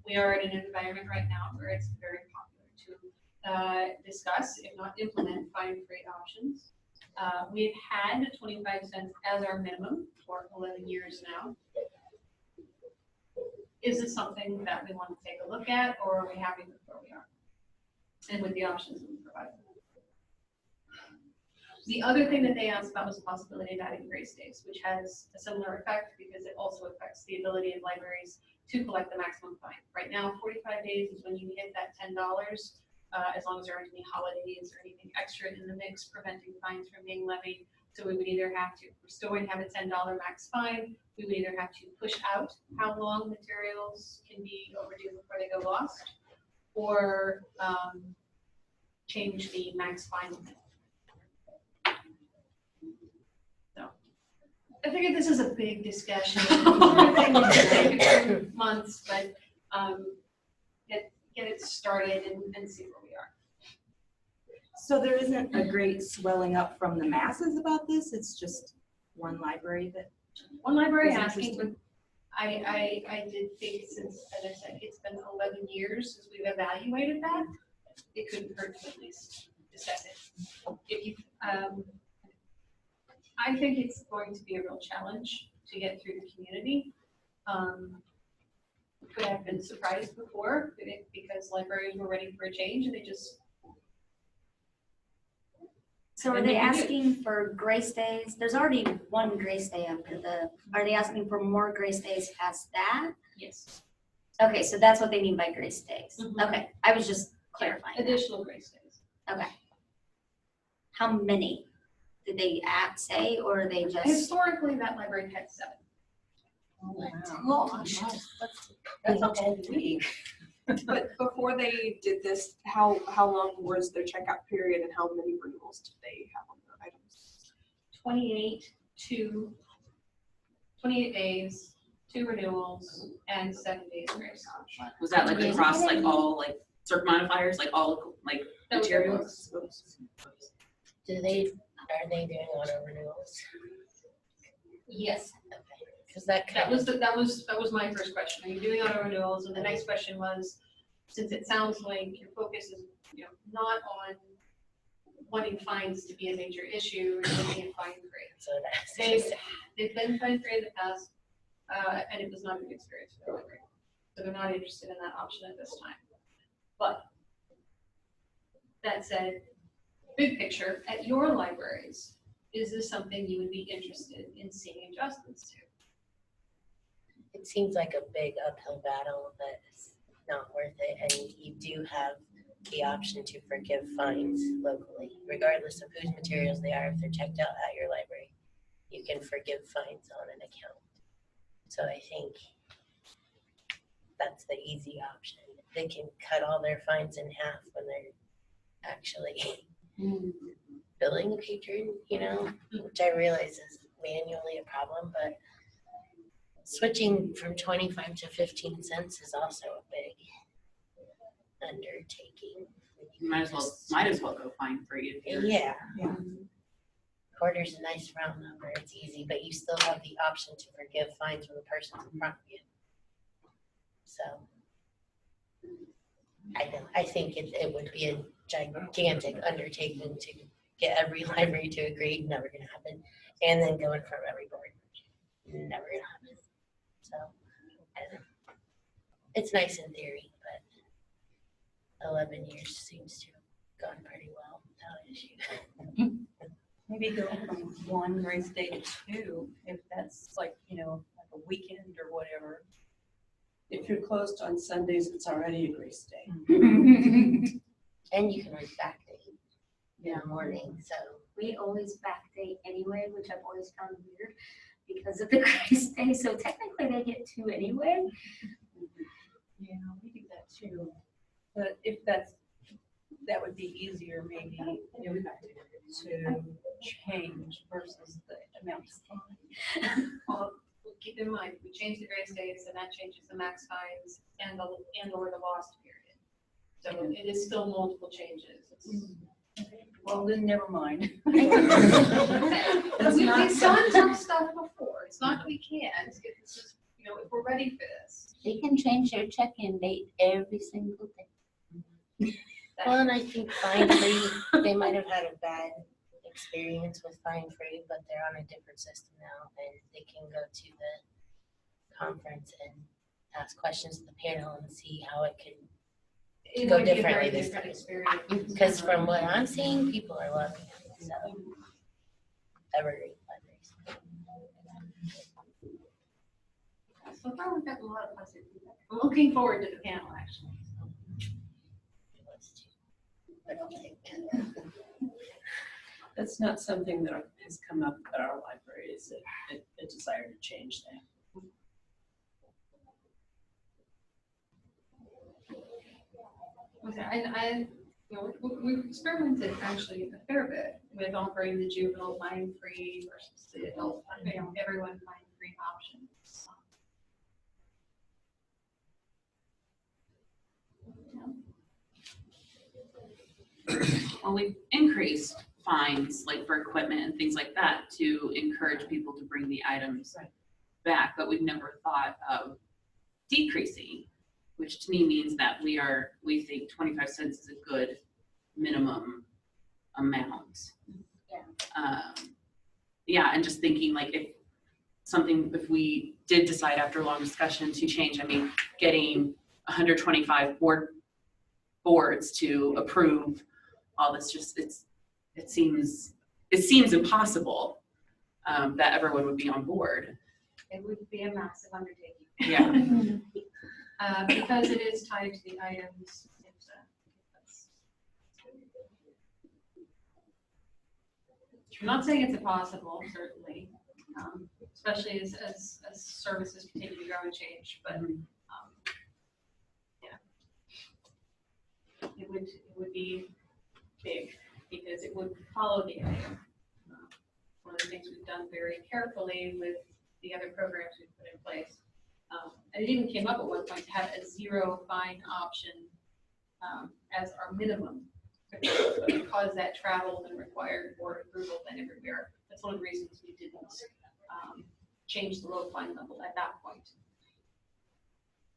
S3: we are in an environment right now where it's very popular to discuss, if not implement, fine-free options. We've had 25 cents as our minimum for 11 years now. Is this something that we want to take a look at, or are we happy with where we are? And with the options that we provide? The other thing that they asked about was the possibility of adding grace days, which has a similar effect because it also affects the ability of libraries to collect the maximum fine. Right now, 45 days is when you hit that $10, as long as there aren't any holidays or anything extra in the mix preventing fines from being levied. So we would either have to, we're still going to have a $10 max fine. We would either have to push out how long materials can be overdue before they go lost, or change the max fine limit. So I figured this is a big discussion. I think we could take a few months, but get it started and see where we are.
S6: So there isn't a great swelling up from the masses about this, it's just one library that.
S3: One library
S6: is
S3: asking, but
S6: interested?
S3: I did think since, as I said, it's been 11 years since we've evaluated that, it couldn't hurt to at least discuss it. If you, I think it's going to be a real challenge to get through the community. Could have been surprised before because libraries were ready for a change and they just.
S2: So are they asking for grace days? There's already one grace day after are they asking for more grace days past that?
S3: Yes.
S2: Okay, so that's what they mean by grace days.
S3: Mhm.
S2: Okay, I was just clarifying. that.
S3: Additional grace days.
S2: Okay. How many? Did they say, or are they just?
S3: Historically, that library had 7.
S5: That's a whole week.
S7: But before they did this, how long was their checkout period and how many renewals did they have on their items?
S3: 28 days, 2 renewals, and 7 days grace.
S4: Was that like across like all like circ modifiers, like all like
S3: That was
S4: materials?
S1: Are they doing auto renewals?
S3: Yes.
S1: Okay, because that
S3: That
S1: kind
S3: was my first question. Are you doing auto renewals? And the next question was, since it sounds like your focus is, not on wanting fines to be a major issue, you're looking at fine free.
S1: so that's
S3: They've been fine free in the past, and it was not a good experience for the library. So they're not interested in that option at this time. But that said, big picture, at your libraries, is this something you would be interested in seeing adjustments to?
S1: it seems like a big uphill battle, but it's not worth it. And you do have the option to forgive fines locally, regardless of whose materials they are. If they're checked out at your library, you can forgive fines on an account. So I think that's the easy option. They can cut all their fines in half when they're actually billing a patron, which I realize is manually a problem, but switching from 25 to 15 cents is also a big undertaking.
S4: You might as well go fine free if you're.
S1: Yeah. Quarter's a nice round number, it's easy, but you still have the option to forgive fines when the person's in front of you. So, I think it would be a gigantic undertaking to get every library to agree, never gonna happen, and then go in front of every board, never gonna happen. So, I don't know. It's nice in theory, but 11 years seems to have gone pretty well without issue.
S5: Maybe go from 1 grace day to 2, if that's like, like a weekend or whatever.
S9: If you're closed on Sundays, it's already a grace day.
S1: And you can always backdate in the morning, so.
S2: We always backdate anyway, which I've always found weird because of the grace day. So technically they get 2 anyway.
S5: Yeah, we do that too. But if that would be easier maybe to change versus the amount of fine.
S3: Well, keep in mind, if we change the grace days, then that changes the max fines and or the lost period. So it is still multiple changes.
S5: Well, then never mind.
S3: We've done tough stuff before. It's not that we can't. It's just, if we're ready for this.
S1: They can change their check-in date every single day. Well, and I think fine free, they might have had a bad experience with fine free, but they're on a different system now, and they can go to the conference and ask questions to the panel and see how it can
S3: It
S1: go
S3: might be a
S1: differently
S3: very
S1: this
S3: different
S1: time.
S3: experience.
S1: Because from what I'm seeing, people are loving it. So evergreen libraries.
S3: So far, we've gotten a lot of positive feedback. I'm looking forward to the panel, actually.
S1: I don't think.
S9: That's not something that has come up at our library, is a desire to change that.
S3: Okay, and we've experimented actually a fair bit with offering the juvenile fine-free versus the adult, everyone fine-free options.
S4: Well, we've increased fines, like for equipment and things like that, to encourage people to bring the items back, but we've never thought of decreasing, which to me means that we think 25 cents is a good minimum amount. Yeah, and just thinking like if we did decide after a long discussion to change, I mean, getting 125 boards to approve all this, just it seems impossible that everyone would be on board.
S3: It would be a massive undertaking.
S4: Yeah.
S3: Because it is tied to the items. I'm not saying it's impossible, certainly, especially as services continue to grow and change, but yeah, it would be big because it would follow the item. One of the things we've done very carefully with the other programs we've put in place, and it even came up at one point to have a zero fine option as our minimum. Because that traveled and required board approval then everywhere. That's one of the reasons we didn't change the low fine level at that point.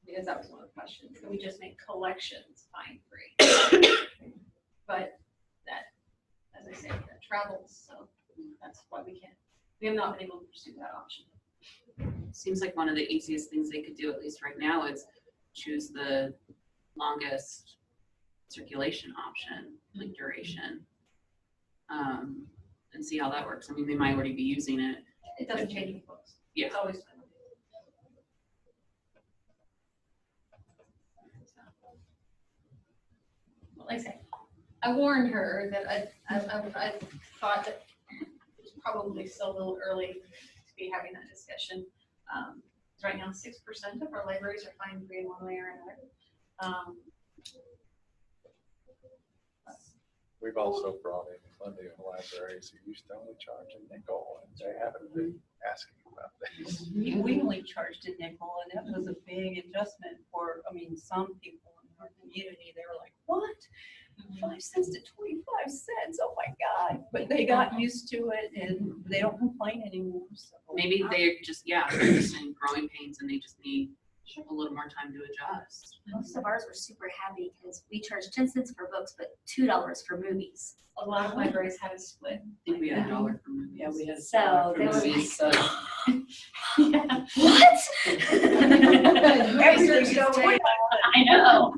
S3: Because that was one of the questions. Can we just make collections fine free? But that, as I say, that travels, so that's why we have not been able to pursue that option.
S4: Seems like one of the easiest things they could do, at least right now, is choose the longest circulation option, like duration, and see how that works. I mean, they might already be using it.
S3: It doesn't change the books.
S4: Yeah.
S3: It's always fine. Well, like I say, I warned her that I thought that it was probably still a little early to be having that discussion. Right now, 6% of our libraries are fine free in one way or another.
S8: We've also brought in plenty of libraries who used to only charge a nickel, and they haven't been asking about this.
S5: We only charged a nickel, and that was a big adjustment for, some people in our community, they were like, what? 5 cents to 25 cents, oh my God. But they got used to it and they don't complain anymore. So.
S4: Maybe they're just in growing pains and they just need a little more time to adjust.
S2: Most of ours were super happy because we charged 10 cents for books, but $2 for movies.
S3: A lot of libraries had a split.
S4: I think we had $1 for movies.
S9: Yeah, we had
S2: So they were
S9: movies, so.
S3: Yeah.
S2: What?
S3: Everything's $20.
S2: I know.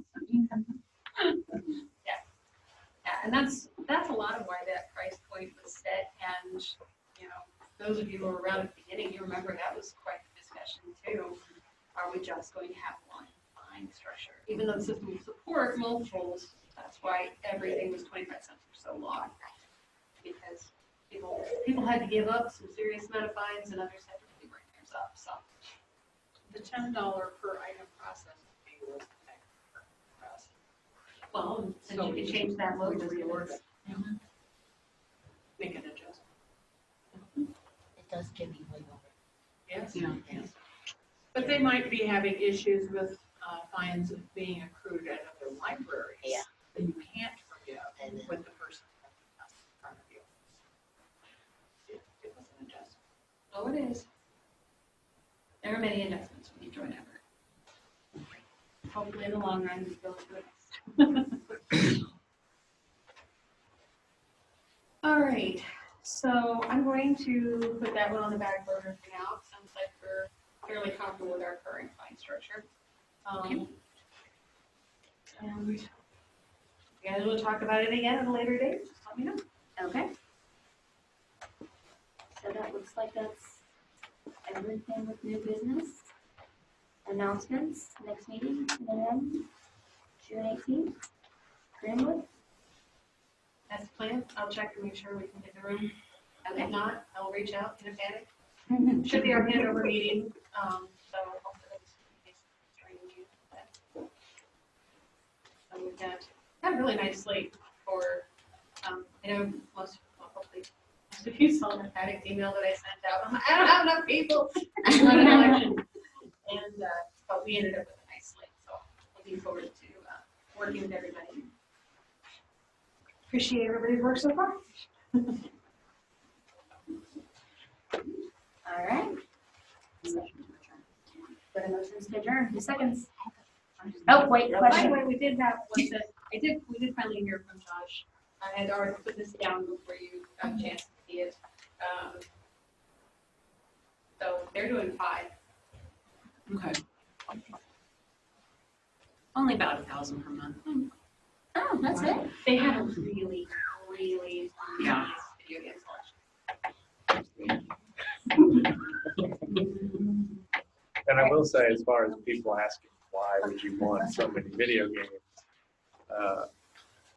S3: Yeah, and that's a lot of why that price point was set. And those of you who were around at the beginning, you remember that was quite the discussion too. Are we just going to have one fine structure? Even though the system will support multiples, that's why everything was 25 cents for so long. Because people had to give up some serious amount of fines and others had to really bring theirs up. So
S10: The $10 per item processing fee was the process.
S3: well, since you can change that logo to yours.
S10: Make an adjustment.
S1: It does give you wiggle room.
S10: Yes.
S4: Yeah.
S10: But they might be having issues with fines being accrued at other libraries.
S1: Yeah.
S10: That you can't forgive
S1: And then-
S10: with the person that's in front of you. It was an adjustment.
S3: Oh, it is. There are many adjustments when you join Everett. Hopefully in the long run, we go through it. All right, so I'm going to put that one on the back burner for now. Sounds like we're fairly comfortable with our current fine structure. And you guys will talk about it again at a later date, just let me know.
S2: Okay. So that looks like that's everything with new business. Announcements, next meeting, then June 18th, Greenwood.
S3: As planned, I'll check to make sure we can get the room.
S2: Okay.
S3: If not, I'll reach out in a panic. Should be our handover meeting, so hopefully it's training you. So we've got a really nice slate for, I know hopefully, most of you saw the panic email that I sent out. I'm like, I don't have enough people to run an election. And, but we ended up with a nice slate, so looking forward to working with everybody. Appreciate everybody's work so far.
S2: All right. Got a motion to adjourn, 2 seconds. Oh, wait,
S3: By the
S2: question.
S3: way, we did finally hear from Josh. I had already put this down before you got a chance to see it. So they're doing 5.
S4: Okay. Only about 1,000 per month.
S2: Oh, that's it.
S3: They have a really, really
S4: Yeah.
S3: nice video game selection.
S8: And I will say, as far as people asking why would you want so many video games,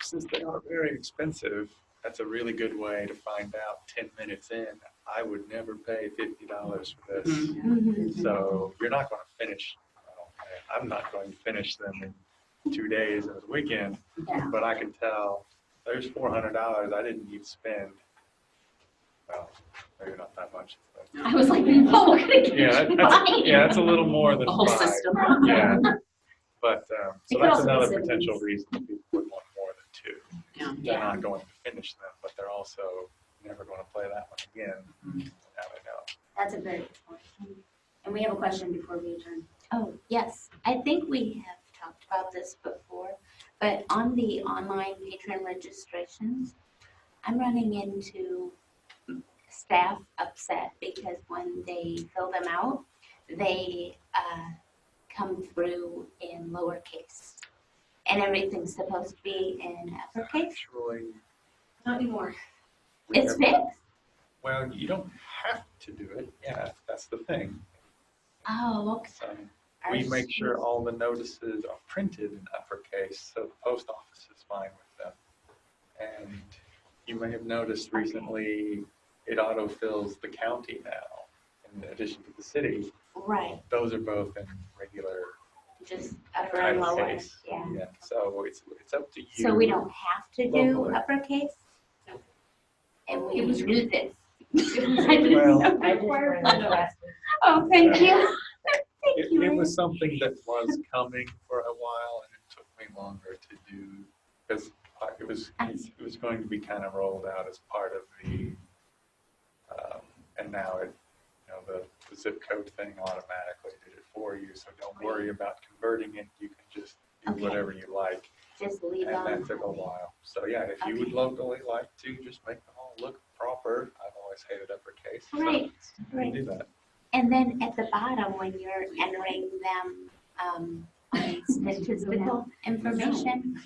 S8: since they are very expensive, that's a really good way to find out 10 minutes in, I would never pay $50 for this. So you're not going to finish, I'm not going to finish them in 2 days or the weekend,
S2: Yeah.
S8: but I can tell there's $400 I didn't need to spend. Well, maybe not that much. But
S2: I was like, oh, we're gonna get
S8: yeah, that's a little more than
S4: The whole
S8: 5.
S4: system.
S8: Yeah, but
S2: It
S8: so
S2: could
S8: that's
S2: also be
S8: another
S2: siblings.
S8: potential reason that people would want more than 2.
S4: Yeah.
S8: They're not going to finish them, but they're also never going to play that one again. Now they know.
S2: That's a very good point. And we have a question before we adjourn.
S1: Oh, yes, I think we have talked about this before, but on the online patron registrations, I'm running into staff upset because when they fill them out, they come through in lowercase. And everything's supposed to be in uppercase.
S8: Actually,
S3: Not anymore.
S8: we
S1: It's
S8: have-
S1: fixed?
S8: well, you don't have to do it. Yeah, that's the thing.
S1: Oh, okay.
S8: So we make sure all the notices are printed in uppercase, so the post office is fine with them. And you may have noticed recently, it autofills the county now, in addition to the city.
S1: Right,
S8: Those are both in regular
S1: just upper and
S8: title
S1: lower,
S8: case.
S1: yeah.
S8: Yeah, so it's up to you.
S1: So we don't have to do
S8: Locally.
S1: uppercase?
S3: No.
S1: And we
S3: It was
S1: do this?
S8: Well,
S1: Oh, thank you. Thank
S8: It
S1: you.
S8: was something that was coming for a while, and it took me longer to do, because it was going to be kind of rolled out as part of the, and now the zip code thing automatically did it for you, so don't worry about converting it, you can just do
S1: Okay.
S8: whatever you like,
S1: Just leave
S8: and
S1: on.
S8: that took a while. So yeah, if you would
S1: Okay.
S8: locally like to just make them all look proper, I've always hated uppercase. so
S1: Right,
S8: you can
S1: right.
S8: do that.
S1: And then at the bottom, when you're entering them on statistical information,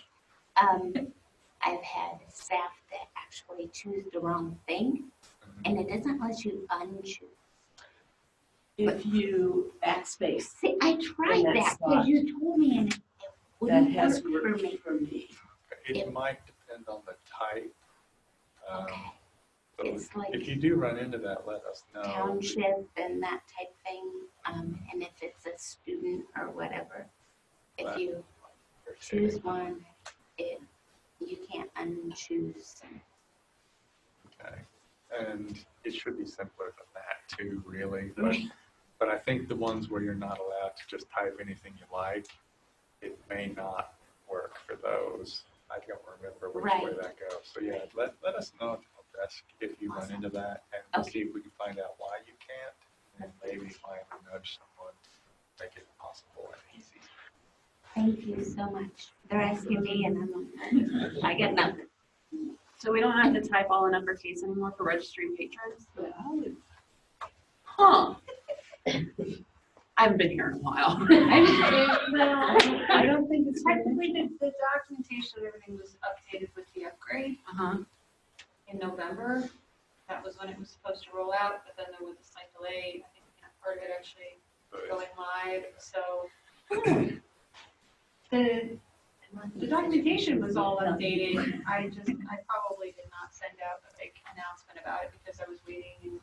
S1: I've had staff that actually choose the wrong thing, and it doesn't let you unchoose.
S9: If you backspace,
S1: See, I tried
S9: In that
S1: that
S9: spot.
S1: because you told me, and it
S9: that
S1: wouldn't
S9: has
S1: work for
S9: worked
S1: me.
S9: for me.
S8: It
S1: It-
S8: might depend on the type.
S1: Okay,
S8: So
S1: it's like
S8: if you do run into that, let us know.
S1: township and that type thing, and if it's a student or whatever, if you choose one, you can't unchoose.
S8: Okay. And it should be simpler than that too, really. But I think the ones where you're not allowed to just type anything you like, it may not work for those. I don't remember which way
S1: Right.
S8: that goes. So yeah, let us know at the help desk if you run into that, and we'll see if we can find out why you can't, and maybe finally nudge someone to make it possible and easy.
S1: Thank you so much. They're asking me and I'm like, I got nothing.
S4: So we don't have to type all in uppercase anymore for registering patrons? Huh. I haven't been here in a while.
S3: I don't think it's technically the documentation, everything was updated with the upgrade
S4: Uh-huh.
S3: in November. that was when it was supposed to roll out, but then there was a slight delay, I think part of it actually going live, so. The documentation was all updated, I probably did not send out a big announcement about it because I was waiting.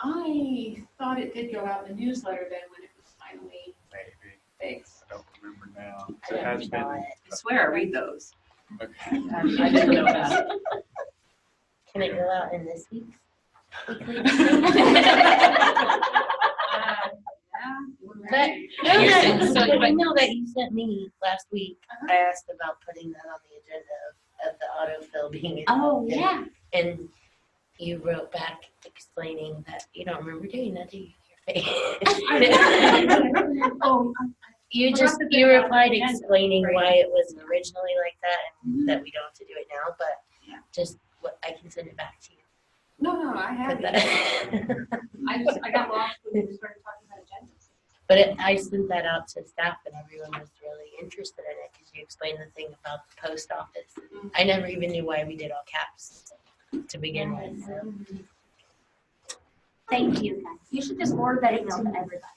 S3: I thought it did go out in the newsletter then when it was finally
S8: Maybe,
S3: fixed.
S8: I don't remember now.
S1: I
S8: So it has
S1: didn't
S8: been.
S1: know it.
S4: I swear I read those.
S8: Okay.
S4: I didn't know that.
S1: Can it go out in this week's weekly? But no,
S4: You're
S1: that,
S4: saying-
S1: so the email that you sent me last week, I asked about putting that on the agenda of the autofill being.
S2: Oh, yeah.
S1: And you wrote back explaining that you don't remember doing that, do you? Your face.
S3: Oh,
S1: You
S3: Forgot
S1: just,
S3: to put
S1: you
S3: it on the
S1: replied
S3: agenda,
S1: explaining
S3: right.
S1: why it was originally like that and
S3: Mhm.
S1: that we don't have to do it now, but
S3: Yeah.
S1: just what, I can send it back to you.
S3: no, I have
S1: Put
S3: it.
S1: that-
S3: I got lost when we started talking about agendas.
S1: But I sent that out to staff and everyone was really interested in it because you explained the thing about the post office. I never even knew why we did all caps to begin with, so.
S2: Thank you, guys. You should just forward that email to everybody.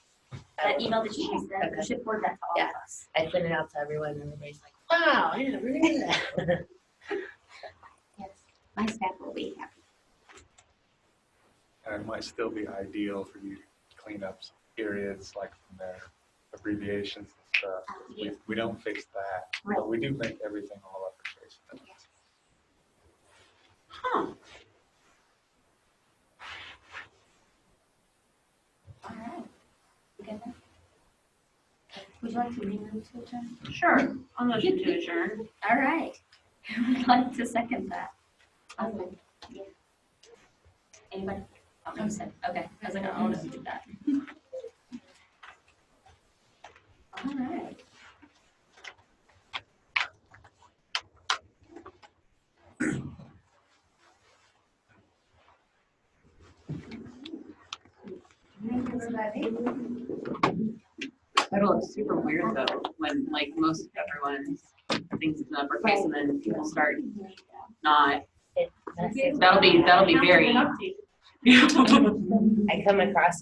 S2: That email that you just sent,
S1: Okay.
S2: you should forward that to all
S1: Yeah.
S2: of us.
S1: I sent it out to everyone and everybody's like, wow, I never knew that.
S2: Yes, my staff will be happy.
S8: And it might still be ideal for you to clean up some periods like from their abbreviations and stuff. We don't fix that, but we do make everything all uppercase.
S2: Huh. All right. You got that? Would you like to remove to adjourn?
S3: Sure, I'll motion to adjourn.
S2: All right. I'd like to second that. Okay. Yeah. Anybody? Oh, said, okay, I was like, I want to do that. All right.
S4: That'll look super weird though, when like most everyone thinks it's an uppercase and then people start not.
S1: It messes
S4: That'll be very.
S1: I come across